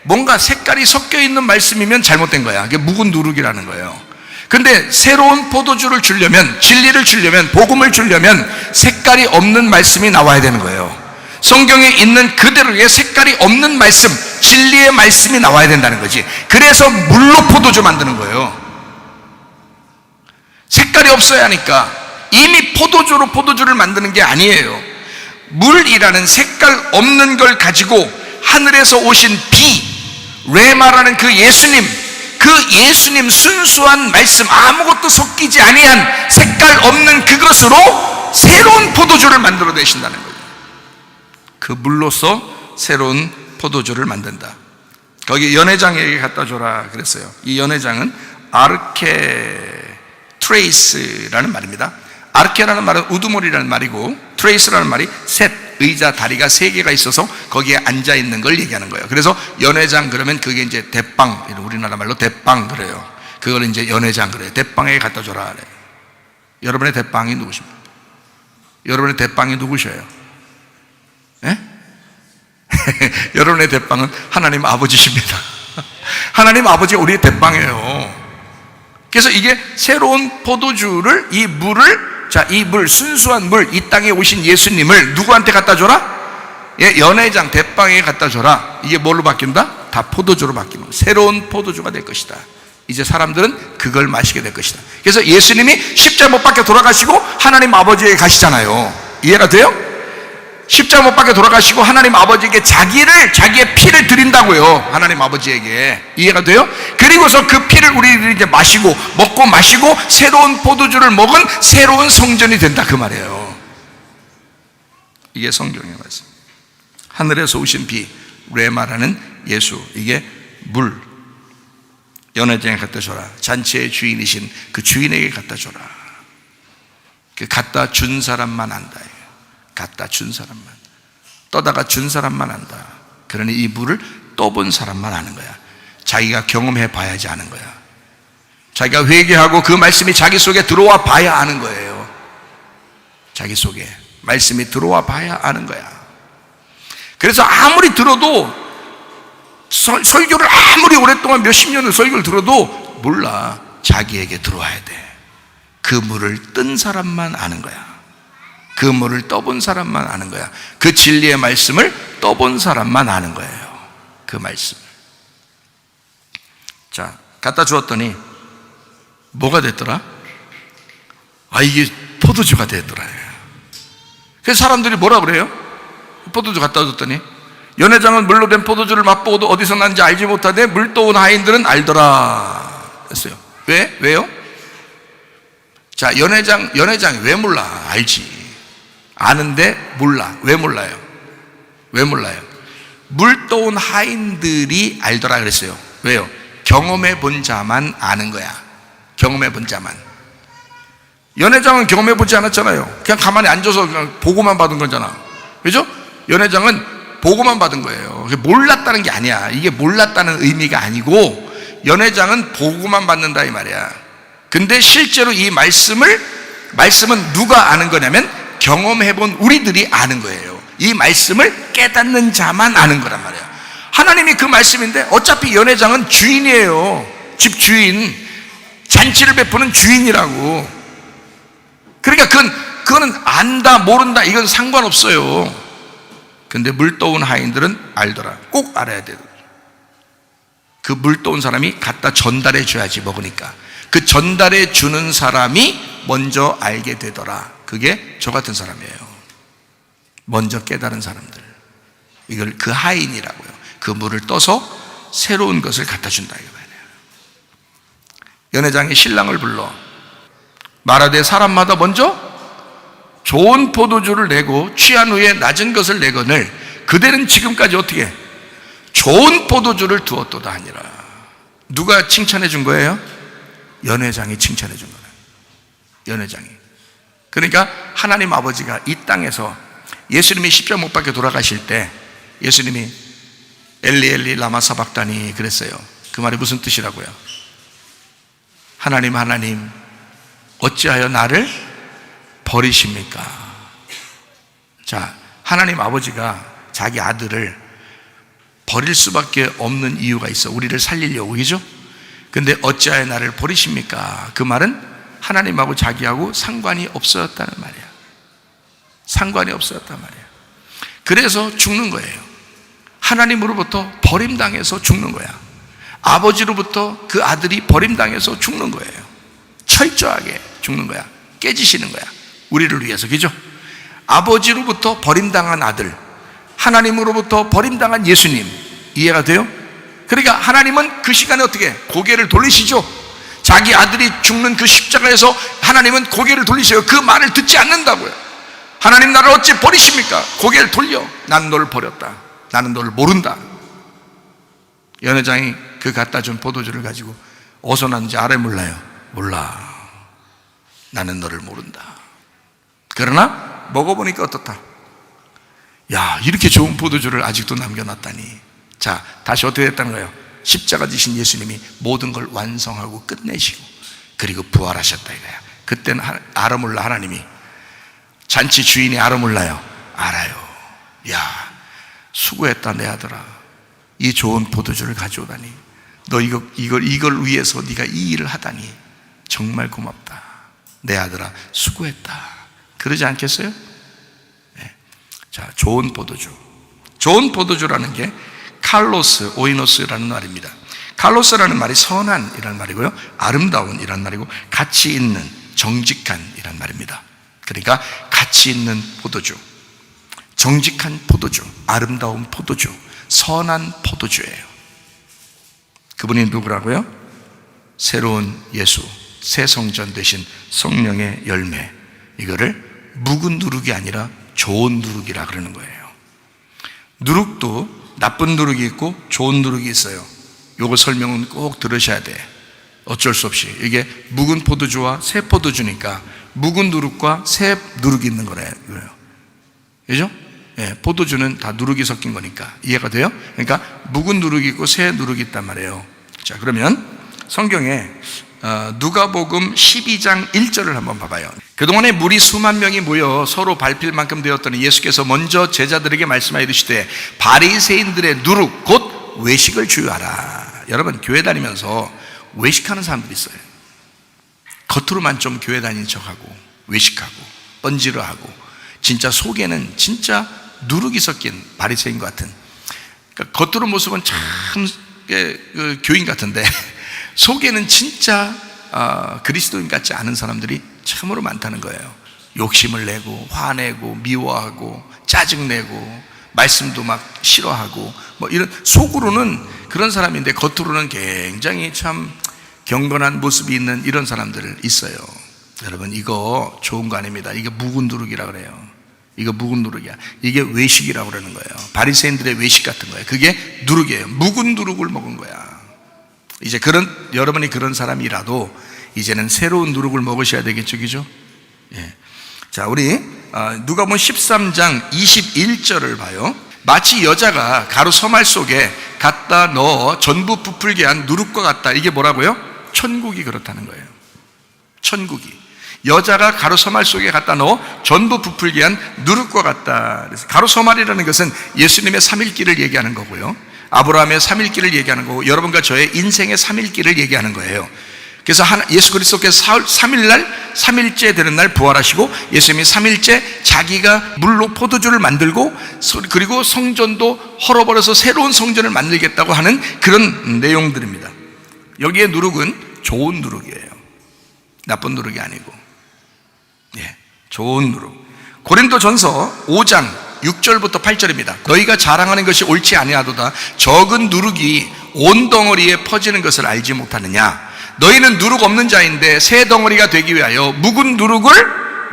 뭔가 색깔이 섞여 있는 말씀이면 잘못된 거야. 그게 묵은 누룩이라는 거예요. 근데 새로운 포도주를 주려면, 진리를 주려면, 복음을 주려면 색깔이 없는 말씀이 나와야 되는 거예요. 성경에 있는 그대로의 색깔이 없는 말씀, 진리의 말씀이 나와야 된다는 거지. 그래서 물로 포도주 만드는 거예요. 색깔이 없어야 하니까. 이미 포도주로 포도주를 만드는 게 아니에요. 물이라는 색깔 없는 걸 가지고 하늘에서 오신 비, 레마라는 그 예수님 순수한 말씀, 아무것도 섞이지 아니한 색깔 없는 그것으로 새로운 포도주를 만들어 내신다는 거예요. 그 물로서 새로운 포도주를 만든다. 거기 연회장에게 갖다 줘라 그랬어요. 이 연회장은 아르케트레이스라는 말입니다. 아르케라는 말은 우두머리라는 말이고, 트레이스라는 말이 셋, 의자 다리가 3개가 있어서 거기에 앉아 있는 걸 얘기하는 거예요. 그래서 연회장 그러면 그게 이제 대빵, 우리나라 말로 대빵 그래요. 그걸 이제 연회장 그래요. 대빵에 갖다 줘라 그래요. 여러분의 대빵이 누구십니까? 여러분의 대빵이 누구셔요? 예? 여러분의 대빵은 하나님 아버지십니다. 하나님 아버지가 우리의 대빵이에요. 그래서 이게 새로운 포도주를, 이 물을, 자, 이 물, 순수한 물, 이 땅에 오신 예수님을 누구한테 갖다 줘라? 예, 연회장 대빵에 갖다 줘라. 이게 뭘로 바뀐다? 다 포도주로 바뀌는 거예요. 새로운 포도주가 될 것이다. 이제 사람들은 그걸 마시게 될 것이다. 그래서 예수님이 십자가 못 박혀 돌아가시고 하나님 아버지에게 가시잖아요. 이해가 돼요? 십자가 못 박혀 돌아가시고 하나님 아버지에게 자기의 피를 드린다고요. 하나님 아버지에게. 이해가 돼요? 그리고서 그 피를 우리들이 이제 마시고, 먹고 마시고, 새로운 포도주를 먹은 새로운 성전이 된다. 그 말이에요. 이게 성경의 말씀. 하늘에서 오신 피, 레마라는 예수. 이게 물. 연회장에 갖다 줘라. 잔치의 주인이신 그 주인에게 갖다 줘라. 그 갖다 준 사람만 안다. 갖다 준 사람만, 떠다가 준 사람만 안다. 그러니 이 물을 떠본 사람만 아는 거야. 자기가 경험해 봐야지 아는 거야. 자기가 회개하고 그 말씀이 자기 속에 들어와 봐야 아는 거예요. 자기 속에 말씀이 들어와 봐야 아는 거야. 그래서 아무리 들어도, 설교를 아무리 오랫동안 몇십 년을 설교를 들어도 몰라. 자기에게 들어와야 돼. 그 물을 뜬 사람만 아는 거야. 그 물을 떠본 사람만 아는 거야. 그 진리의 말씀을 떠본 사람만 아는 거예요. 그 말씀을. 자, 갖다 주었더니 뭐가 됐더라? 아, 이게 포도주가 됐더라. 그래서 사람들이 뭐라 그래요? 포도주 갖다 줬더니 연회장은 물로 된 포도주를 맛보고도 어디서 난지 알지 못하되 물 떠온 하인들은 알더라 했어요. 왜요? 자, 연회장이 왜 몰라? 알지. 아는데 몰라. 왜 몰라요? 왜 몰라요? 물 떠온 하인들이 알더라 그랬어요. 왜요? 경험해 본 자만 아는 거야. 경험해 본 자만. 연회장은 경험해 보지 않았잖아요. 그냥 가만히 앉아서 그냥 보고만 받은 거잖아. 그죠? 연회장은 보고만 받은 거예요. 몰랐다는 게 아니야. 이게 몰랐다는 의미가 아니고 연회장은 보고만 받는다 이 말이야. 근데 실제로 이 말씀은 누가 아는 거냐면 경험해본 우리들이 아는 거예요. 이 말씀을 깨닫는 자만 아는 거란 말이에요. 하나님이 그 말씀인데 어차피 연회장은 주인이에요. 집 주인, 잔치를 베푸는 주인이라고. 그러니까 그거는 안다 모른다 이건 상관없어요. 근데 물 떠온 하인들은 알더라. 꼭 알아야 돼요. 그 물 떠온 사람이 갖다 전달해 줘야지 먹으니까. 그 전달해 주는 사람이 먼저 알게 되더라. 그게 저 같은 사람이에요. 먼저 깨달은 사람들. 이걸 그 하인이라고요. 그 물을 떠서 새로운 것을 갖다 준다 이거 말이에요. 연회장이 신랑을 불러 말하되 사람마다 먼저 좋은 포도주를 내고 취한 후에 낮은 것을 내거늘 그대는 지금까지 어떻게 좋은 포도주를 두었도다 하니라. 누가 칭찬해 준 거예요? 연회장이 칭찬해 준 거예요. 연회장이. 그러니까 하나님 아버지가 이 땅에서 예수님이 십자가 못 박혀 돌아가실 때 예수님이 엘리 엘리 라마 사박다니 그랬어요. 그 말이 무슨 뜻이라고요? 하나님 하나님 어찌하여 나를 버리십니까? 자, 하나님 아버지가 자기 아들을 버릴 수밖에 없는 이유가 있어. 우리를 살리려고, 그죠? 근데 어찌하여 나를 버리십니까? 그 말은 하나님하고 자기하고 상관이 없었다는 말이야. 상관이 없었단 말이야. 그래서 죽는 거예요. 하나님으로부터 버림당해서 죽는 거야. 아버지로부터 그 아들이 버림당해서 죽는 거예요. 철저하게 죽는 거야. 깨지시는 거야. 우리를 위해서, 그죠? 아버지로부터 버림당한 아들, 하나님으로부터 버림당한 예수님. 이해가 돼요? 그러니까 하나님은 그 시간에 어떻게 고개를 돌리시죠? 자기 아들이 죽는 그 십자가에서 하나님은 고개를 돌리셔요. 그 말을 듣지 않는다고요. 하나님 나를 어찌 버리십니까? 고개를 돌려. 나는 너를 버렸다. 나는 너를 모른다. 연회장이 그 갖다 준 포도주를 가지고 어디서 났는지 알아요, 몰라요? 몰라. 나는 너를 모른다. 그러나 먹어보니까 어떻다? 야, 이렇게 좋은 포도주를 아직도 남겨놨다니. 자, 다시 어떻게 됐다는 거예요? 십자가 지신 예수님이 모든 걸 완성하고 끝내시고 그리고 부활하셨다 이거야. 그때는 알아 몰라 하나님이. 잔치 주인이 알아 몰라요? 알아요. 야, 수고했다 내 아들아. 이 좋은 포도주를 가져오다니. 너 이걸 위해서 네가 이 일을 하다니 정말 고맙다. 내 아들아 수고했다. 그러지 않겠어요? 네. 자, 좋은 포도주. 좋은 포도주라는 게 칼로스, 오이노스라는 말입니다. 칼로스라는 말이 선한이라는 말이고요, 아름다운이라는 말이고, 가치 있는, 정직한이라는 말입니다. 그러니까 가치 있는 포도주, 정직한 포도주, 아름다운 포도주, 선한 포도주예요. 그분이 누구라고요? 새로운 예수, 새 성전 되신 성령의 열매. 이거를 묵은 누룩이 아니라 좋은 누룩이라 그러는 거예요. 누룩도 나쁜 누룩이 있고 좋은 누룩이 있어요. 요거 설명은 꼭 들으셔야 돼. 어쩔 수 없이. 이게 묵은 포도주와 새 포도주니까 묵은 누룩과 새 누룩이 있는 거래요. 그죠? 예, 포도주는 다 누룩이 섞인 거니까. 이해가 돼요? 그러니까 묵은 누룩이 있고 새 누룩이 있단 말이에요. 자, 그러면 성경에 누가복음 12장 1절을 한번 봐봐요. 그동안에 무리 수만 명이 모여 서로 밟힐 만큼 되었더니 예수께서 먼저 제자들에게 말씀하여 이르시되 바리새인들의 누룩 곧 외식을 주의하라. 여러분, 교회 다니면서 외식하는 사람들이 있어요. 겉으로만 좀 교회 다니는 척하고 외식하고 뻔지르하고, 진짜 속에는 진짜 누룩이 섞인 바리새인 같은, 그러니까 겉으로 모습은 참 교인 같은데 속에는 진짜 그리스도인 같지 않은 사람들이 참으로 많다는 거예요. 욕심을 내고 화내고 미워하고 짜증내고 말씀도 막 싫어하고 뭐 이런, 속으로는 그런 사람인데 겉으로는 굉장히 참 경건한 모습이 있는 이런 사람들 있어요. 여러분, 이거 좋은 거 아닙니다. 이게 묵은 누룩이라 그래요. 이거 묵은 누룩이야. 이게 외식이라고 그러는 거예요. 바리새인들의 외식 같은 거예요. 그게 누룩이에요. 묵은 누룩을 먹은 거야. 이제 여러분이 그런 사람이라도 이제는 새로운 누룩을 먹으셔야 되겠죠, 그죠? 예. 자, 우리 누가복음 13장 21절을 봐요. 마치 여자가 가루 서말 속에 갖다 넣어 전부 부풀게 한 누룩과 같다. 이게 뭐라고요? 천국이 그렇다는 거예요. 천국이 여자가 가루 서말 속에 갖다 넣어 전부 부풀게 한 누룩과 같다. 그래서 가루 서말이라는 것은 예수님의 3일길을 얘기하는 거고요, 아브라함의 3일길을 얘기하는 거고, 여러분과 저의 인생의 3일길을 얘기하는 거예요. 그래서 예수 그리스도께서 3일날 3일째 되는 날 부활하시고, 예수님이 3일째 자기가 물로 포도주를 만들고, 그리고 성전도 헐어버려서 새로운 성전을 만들겠다고 하는 그런 내용들입니다. 여기에 누룩은 좋은 누룩이에요. 나쁜 누룩이 아니고, 예, 좋은 누룩. 고린도전서 5장 6절부터 8절입니다. 너희가 자랑하는 것이 옳지 아니하도다. 적은 누룩이 온 덩어리에 퍼지는 것을 알지 못하느냐. 너희는 누룩 없는 자인데 새 덩어리가 되기 위하여 묵은 누룩을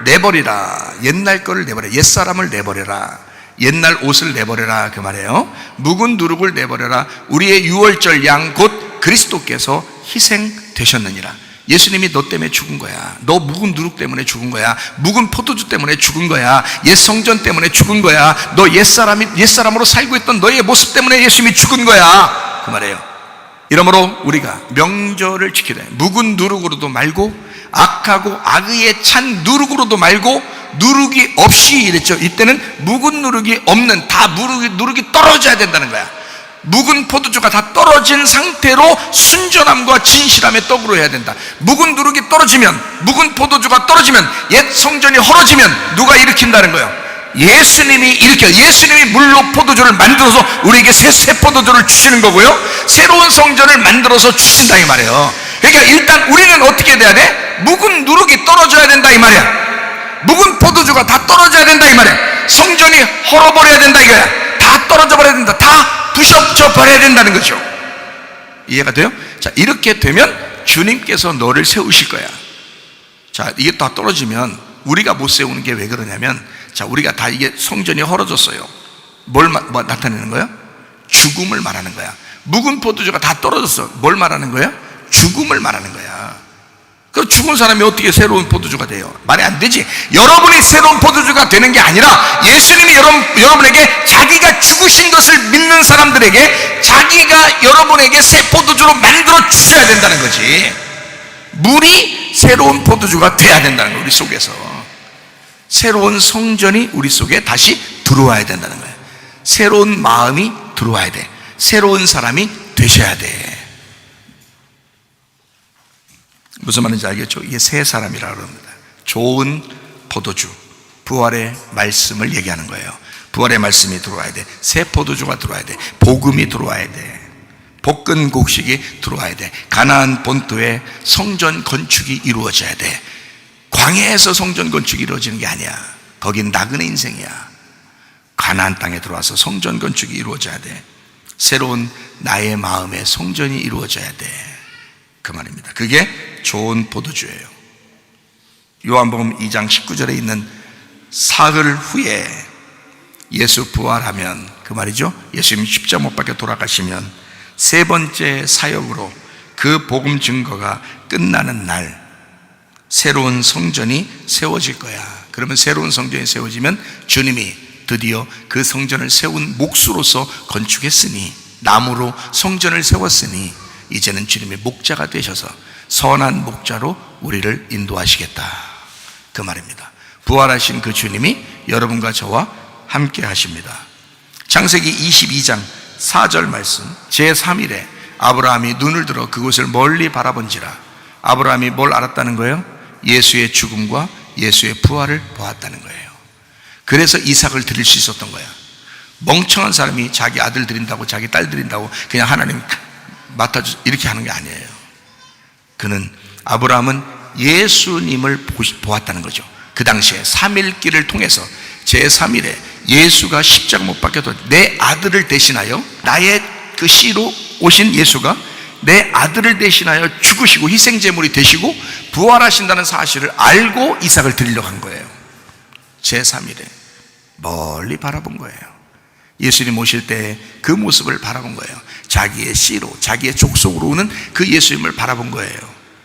내버리라. 옛날 거를 내버려. 옛사람을 내버려라. 옛날 옷을 내버려라, 그 말이에요. 묵은 누룩을 내버려라. 우리의 유월절 양 곧 그리스도께서 희생되셨느니라. 예수님이 너 때문에 죽은 거야. 너 묵은 누룩 때문에 죽은 거야. 묵은 포도주 때문에 죽은 거야. 옛 성전 때문에 죽은 거야. 너 옛사람으로 살고 있던 너의 모습 때문에 예수님이 죽은 거야, 그 말이에요. 이러므로 우리가 명절을 지키되 묵은 누룩으로도 말고 악하고 악의에 찬 누룩으로도 말고, 누룩이 없이 이랬죠. 이때는 묵은 누룩이 없는, 다 누룩이 떨어져야 된다는 거야. 묵은 포도주가 다 떨어진 상태로 순전함과 진실함의 떡으로 해야 된다. 묵은 누룩이 떨어지면, 묵은 포도주가 떨어지면, 옛 성전이 헐어지면 누가 일으킨다는 거예요? 예수님이 일으켜. 예수님이 물로 포도주를 만들어서 우리에게 새 포도주를 주시는 거고요, 새로운 성전을 만들어서 주신다 이 말이에요. 그러니까 일단 우리는 어떻게 돼야 돼? 묵은 누룩이 떨어져야 된다 이 말이야. 묵은 포도주가 다 떨어져야 된다 이 말이야. 성전이 헐어버려야 된다 이거야. 다 떨어져 버려야 된다. 다 부셔져 버려야 된다는 거죠. 이해가 돼요? 자, 이렇게 되면 주님께서 너를 세우실 거야. 자, 이게 다 떨어지면 우리가 못 세우는 게 왜 그러냐면, 자, 우리가 다 이게 성전이 헐어졌어요. 뭘 나타내는 거야? 죽음을 말하는 거야. 묵은 포도주가 다 떨어졌어. 뭘 말하는 거야? 죽음을 말하는 거야. 그 죽은 사람이 어떻게 새로운 포도주가 돼요? 말이 안 되지. 여러분이 새로운 포도주가 되는 게 아니라 예수님이 여러분에게 자기가 죽으신 것을 믿는 사람들에게 자기가 여러분에게 새 포도주로 만들어 주셔야 된다는 거지. 물이 새로운 포도주가 돼야 된다는 거예요. 우리 속에서 새로운 성전이 우리 속에 다시 들어와야 된다는 거예요. 새로운 마음이 들어와야 돼. 새로운 사람이 되셔야 돼. 무슨 말인지 알겠죠? 이게 새 사람이라고 합니다. 좋은 포도주, 부활의 말씀을 얘기하는 거예요. 부활의 말씀이 들어와야 돼. 새 포도주가 들어와야 돼. 복음이 들어와야 돼. 볶은 곡식이 들어와야 돼. 가나안 본토에 성전 건축이 이루어져야 돼. 광야에서 성전 건축이 이루어지는 게 아니야. 거긴 나그네 인생이야. 가나안 땅에 들어와서 성전 건축이 이루어져야 돼. 새로운 나의 마음의 성전이 이루어져야 돼. 그 말입니다. 그게 좋은 포도주예요. 요한복음 2장 19절에 있는 사흘 후에 예수 부활하면, 그 말이죠, 예수님 십자가 못 박혀 돌아가시면 세 번째 사역으로 그 복음 증거가 끝나는 날 새로운 성전이 세워질 거야. 그러면 새로운 성전이 세워지면 주님이 드디어 그 성전을 세운 몫으로서 건축했으니, 나무로 성전을 세웠으니 이제는 주님의 목자가 되셔서 선한 목자로 우리를 인도하시겠다, 그 말입니다. 부활하신 그 주님이 여러분과 저와 함께 하십니다. 창세기 22장 4절 말씀, 제3일에 아브라함이 눈을 들어 그곳을 멀리 바라본지라. 아브라함이 뭘 알았다는 거예요? 예수의 죽음과 예수의 부활을 보았다는 거예요. 그래서 이삭을 드릴 수 있었던 거야. 멍청한 사람이 자기 아들 드린다고, 자기 딸 드린다고 그냥 하나님 맡아주 이렇게 하는 게 아니에요. 그는, 아브라함은 예수님을 보았다는 거죠. 그 당시에 3일길을 통해서 제3일에 예수가 십자가 못 박혀도 내 아들을 대신하여, 나의 그 씨로 오신 예수가 내 아들을 대신하여 죽으시고 희생제물이 되시고 부활하신다는 사실을 알고 이삭을 드리려고 한 거예요. 제3일에 멀리 바라본 거예요. 예수님 오실 때 그 모습을 바라본 거예요. 자기의 씨로, 자기의 족속으로 오는 그 예수님을 바라본 거예요.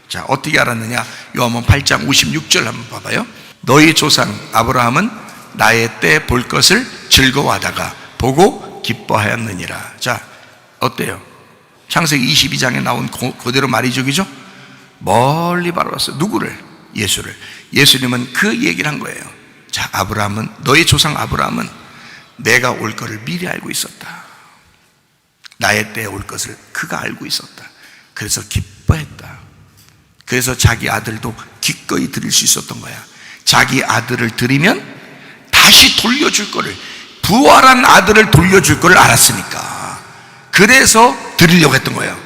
자, 어떻게 알았느냐? 요한복음 8장 56절 한번 봐봐요. 너희 조상 아브라함은 나의 때 볼 것을 즐거워하다가 보고 기뻐하였느니라. 자, 어때요? 창세기 22장에 나온 그대로 말이죠, 그죠? 멀리 바라봤어요. 누구를? 예수를. 예수님은 그 얘기를 한 거예요. 자, 아브라함은, 너희 조상 아브라함은 내가 올 것을 미리 알고 있었다. 나의 때에 올 것을 그가 알고 있었다. 그래서 기뻐했다. 그래서 자기 아들도 기꺼이 드릴 수 있었던 거야. 자기 아들을 드리면 다시 돌려줄 거를, 부활한 아들을 돌려줄 거를 알았으니까 그래서 드리려고 했던 거예요.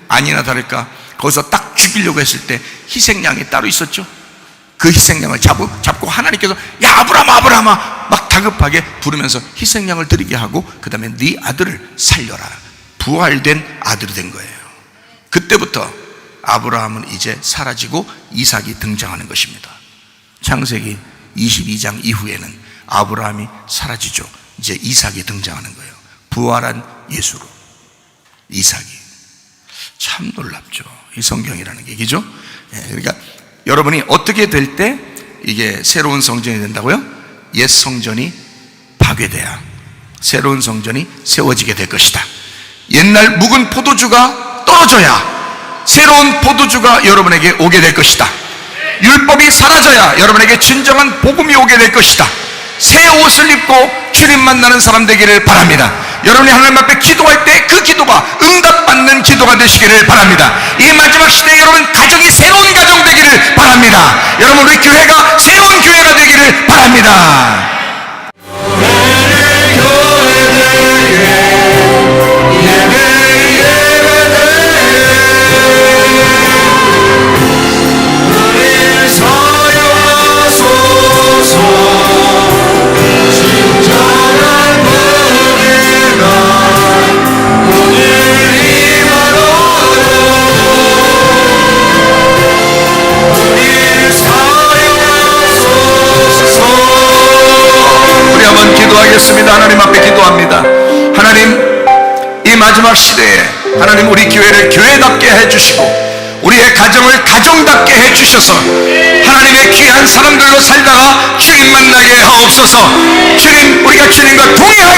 아니나 다를까 거기서 딱 죽이려고 했을 때 희생양이 따로 있었죠. 그 희생양을 잡고 하나님께서 야 아브라함아 막 다급하게 부르면서 희생양을 드리게 하고 그 다음에 네 아들을 살려라. 부활된 아들이 된 거예요. 그때부터 아브라함은 이제 사라지고 이삭이 등장하는 것입니다. 창세기 22장 이후에는 아브라함이 사라지죠. 이제 이삭이 등장하는 거예요. 부활한 예수로 이삭이. 참 놀랍죠, 이 성경이라는 게. 그죠? 그러니까 여러분이 어떻게 될 때 이게 새로운 성전이 된다고요? 옛 성전이 파괴돼야 새로운 성전이 세워지게 될 것이다. 옛날 묵은 포도주가 떨어져야 새로운 포도주가 여러분에게 오게 될 것이다. 율법이 사라져야 여러분에게 진정한 복음이 오게 될 것이다. 새 옷을 입고 주님 만나는 사람 되기를 바랍니다. 여러분이 하나님 앞에 기도할 때 그 기도가 응답받는 기도가 되시기를 바랍니다. 이 마지막 시대에 여러분 가정이 새로운 가정 되기를 바랍니다. 여러분 우리 교회가 새로운 교회가 되기를 바랍니다. 기도하겠습니다. 하나님 앞에 기도합니다. 하나님, 이 마지막 시대에 하나님 우리 교회를 교회답게 해주시고 우리의 가정을 가정답게 해주셔서 하나님의 귀한 사람들로 살다가 주님 만나게 하옵소서. 주님, 우리가 주님과 동행하게